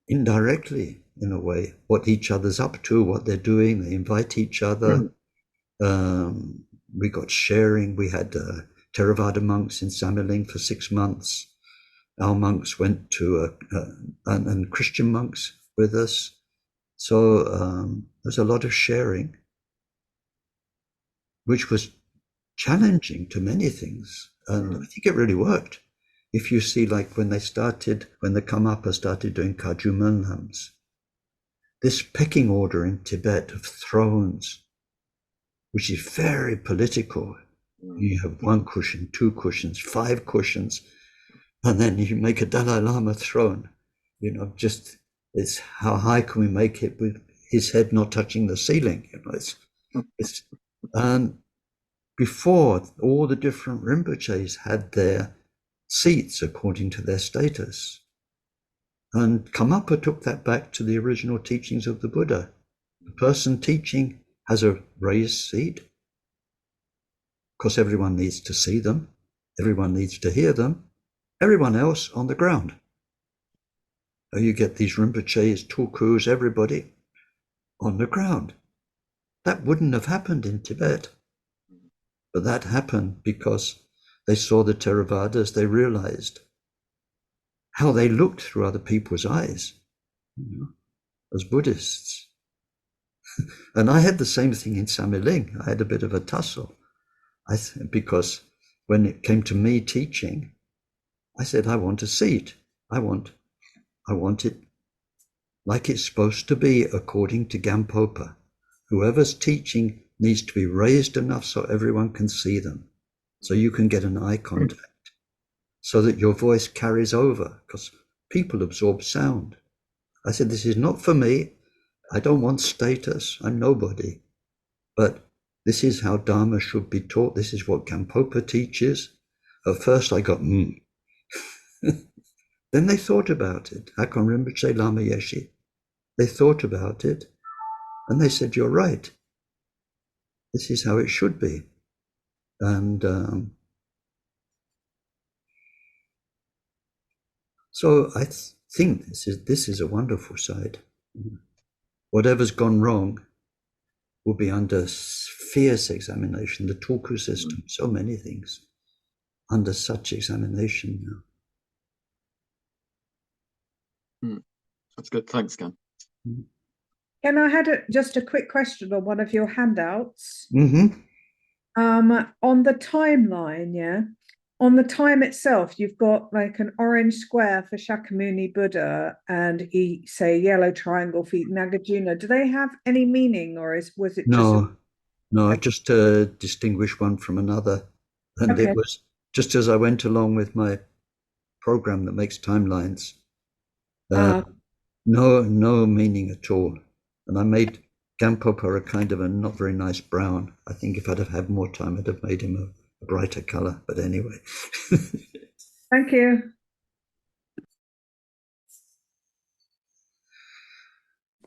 indirectly in a way, what each other's up to, what they're doing. They invite each other. We got sharing. We had Theravada monks in Samiling for 6 months. Our monks went to and Christian monks with us. So there's a lot of sharing, which was challenging to many things. And I think it really worked. If you see, like when the Karmapa started doing Kaju Mönlams, this pecking order in Tibet of thrones, which is very political. You have 1 cushion, 2 cushions, 5 cushions, and then you make a Dalai Lama throne. Just it's how high can we make it with his head not touching the ceiling? And before, all the different Rinpoches had their seats according to their status. And Karmapa took that back to the original teachings of the Buddha. The person teaching has a raised seat. Of course, everyone needs to see them. Everyone needs to hear them. Everyone else on the ground. You get these Rinpoches, Tulkus, everybody on the ground. That wouldn't have happened in Tibet. But that happened because they saw the Theravadas, they realized how they looked through other people's eyes, as Buddhists. And I had the same thing in Samiling. I had a bit of a tussle. Because when it came to me teaching, I said, I want a seat. I want it like it's supposed to be according to Gampopa. Whoever's teaching needs to be raised enough so everyone can see them, so you can get an eye contact, so that your voice carries over, because people absorb sound. I said, this is not for me. I don't want status. I'm nobody. But this is how Dharma should be taught. This is what Gampopa teaches. At first I got, Then they thought about it. Hakon Rinpoche, Lama Yeshe. They thought about it, and they said, you're right. This is how it should be. And so I think this is a wonderful side. Whatever's gone wrong will be under fierce examination. The Tulku system, so many things under such examination now. That's good. Thanks, Ken. Ken, I had just a quick question on one of your handouts. Mm-hmm. On the timeline, on the time itself, you've got like an orange square for Shakyamuni Buddha and say yellow triangle for Nagarjuna. Do they have any meaning, or was it No, I just distinguished one from another. And It was just as I went along with my program that makes timelines. No meaning at all. And I made Gampopa a kind of a not very nice brown. I think if I'd have had more time, I'd have made him a brighter color. But anyway. Thank you.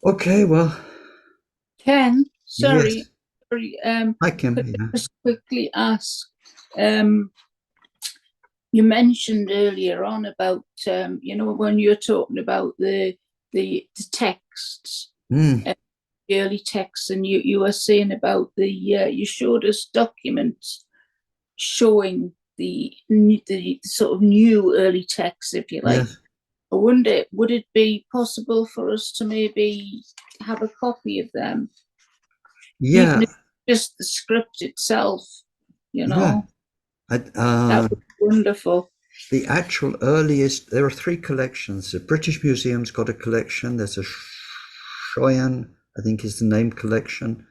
Okay, well. Ken, sorry. Yes. Sorry. I can. Could I just quickly ask? You mentioned earlier on about when you're talking about the texts, the early texts, and you were saying about you showed us documents showing the sort of new early texts, if you like. Yes. I wonder, would it be possible for us to maybe have a copy of them? Yeah. Even if just the script itself, Yeah. That would be wonderful. The actual earliest, there are 3 collections. The British Museum's got a collection. There's a Shoyan, I think is the name, collection.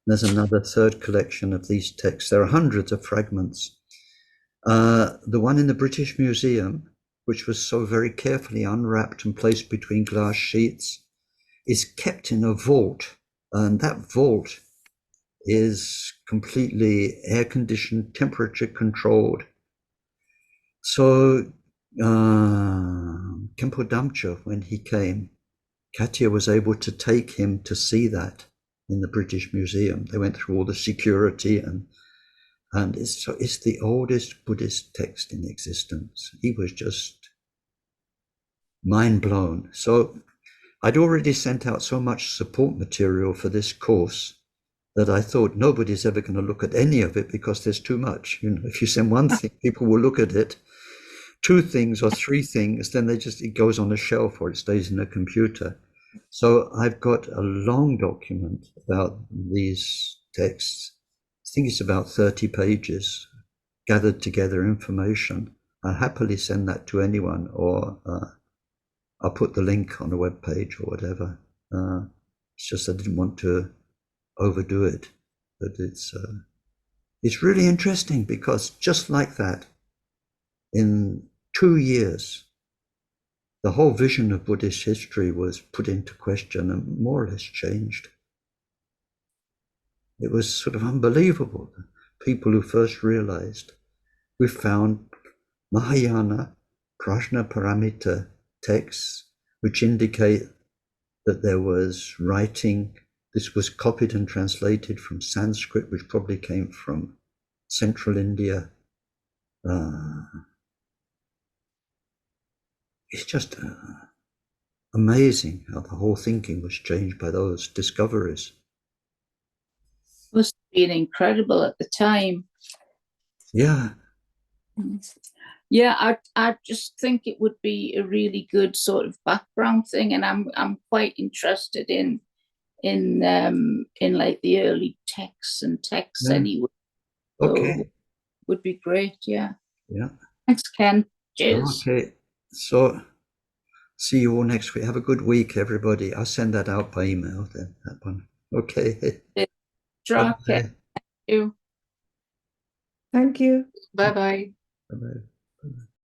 There's another 3rd collection of these texts. There are hundreds of fragments. The one in the British Museum, which was so very carefully unwrapped and placed between glass sheets, is kept in a vault. And that vault is completely air-conditioned, temperature-controlled. So Khenpo Damcho, when he came, Katya was able to take him to see that in the British Museum. They went through all the security, and it's the oldest Buddhist text in existence. He was just mind blown. So I'd already sent out so much support material for this course that I thought nobody's ever going to look at any of it because there's too much. If you send one thing, people will look at it. 2 things or 3 things, then it goes on a shelf or it stays in a computer. So I've got a long document about these texts. I think it's about 30 pages, gathered together information. I'll happily send that to anyone, or I'll put the link on a web page or whatever. It's just I didn't want to overdo it, but it's really interesting because just like that, in 2 years, the whole vision of Buddhist history was put into question and more or less changed. It was sort of unbelievable. People who first realized we found Mahayana Prajnaparamita texts which indicate that there was writing. This was copied and translated from Sanskrit, which probably came from Central India. It's just amazing how the whole thinking was changed by those discoveries. Must have been incredible at the time. Yeah. Yeah, I just think it would be a really good sort of background thing, and I'm quite interested in like the early texts and texts anyway. Okay. So would be great. Yeah. Yeah. Thanks, Ken. Cheers. Okay. So see you all next week. Have a good week, everybody. I'll send that out by email then, that one. Okay. Thank you. Thank you. Bye-bye. Bye-bye.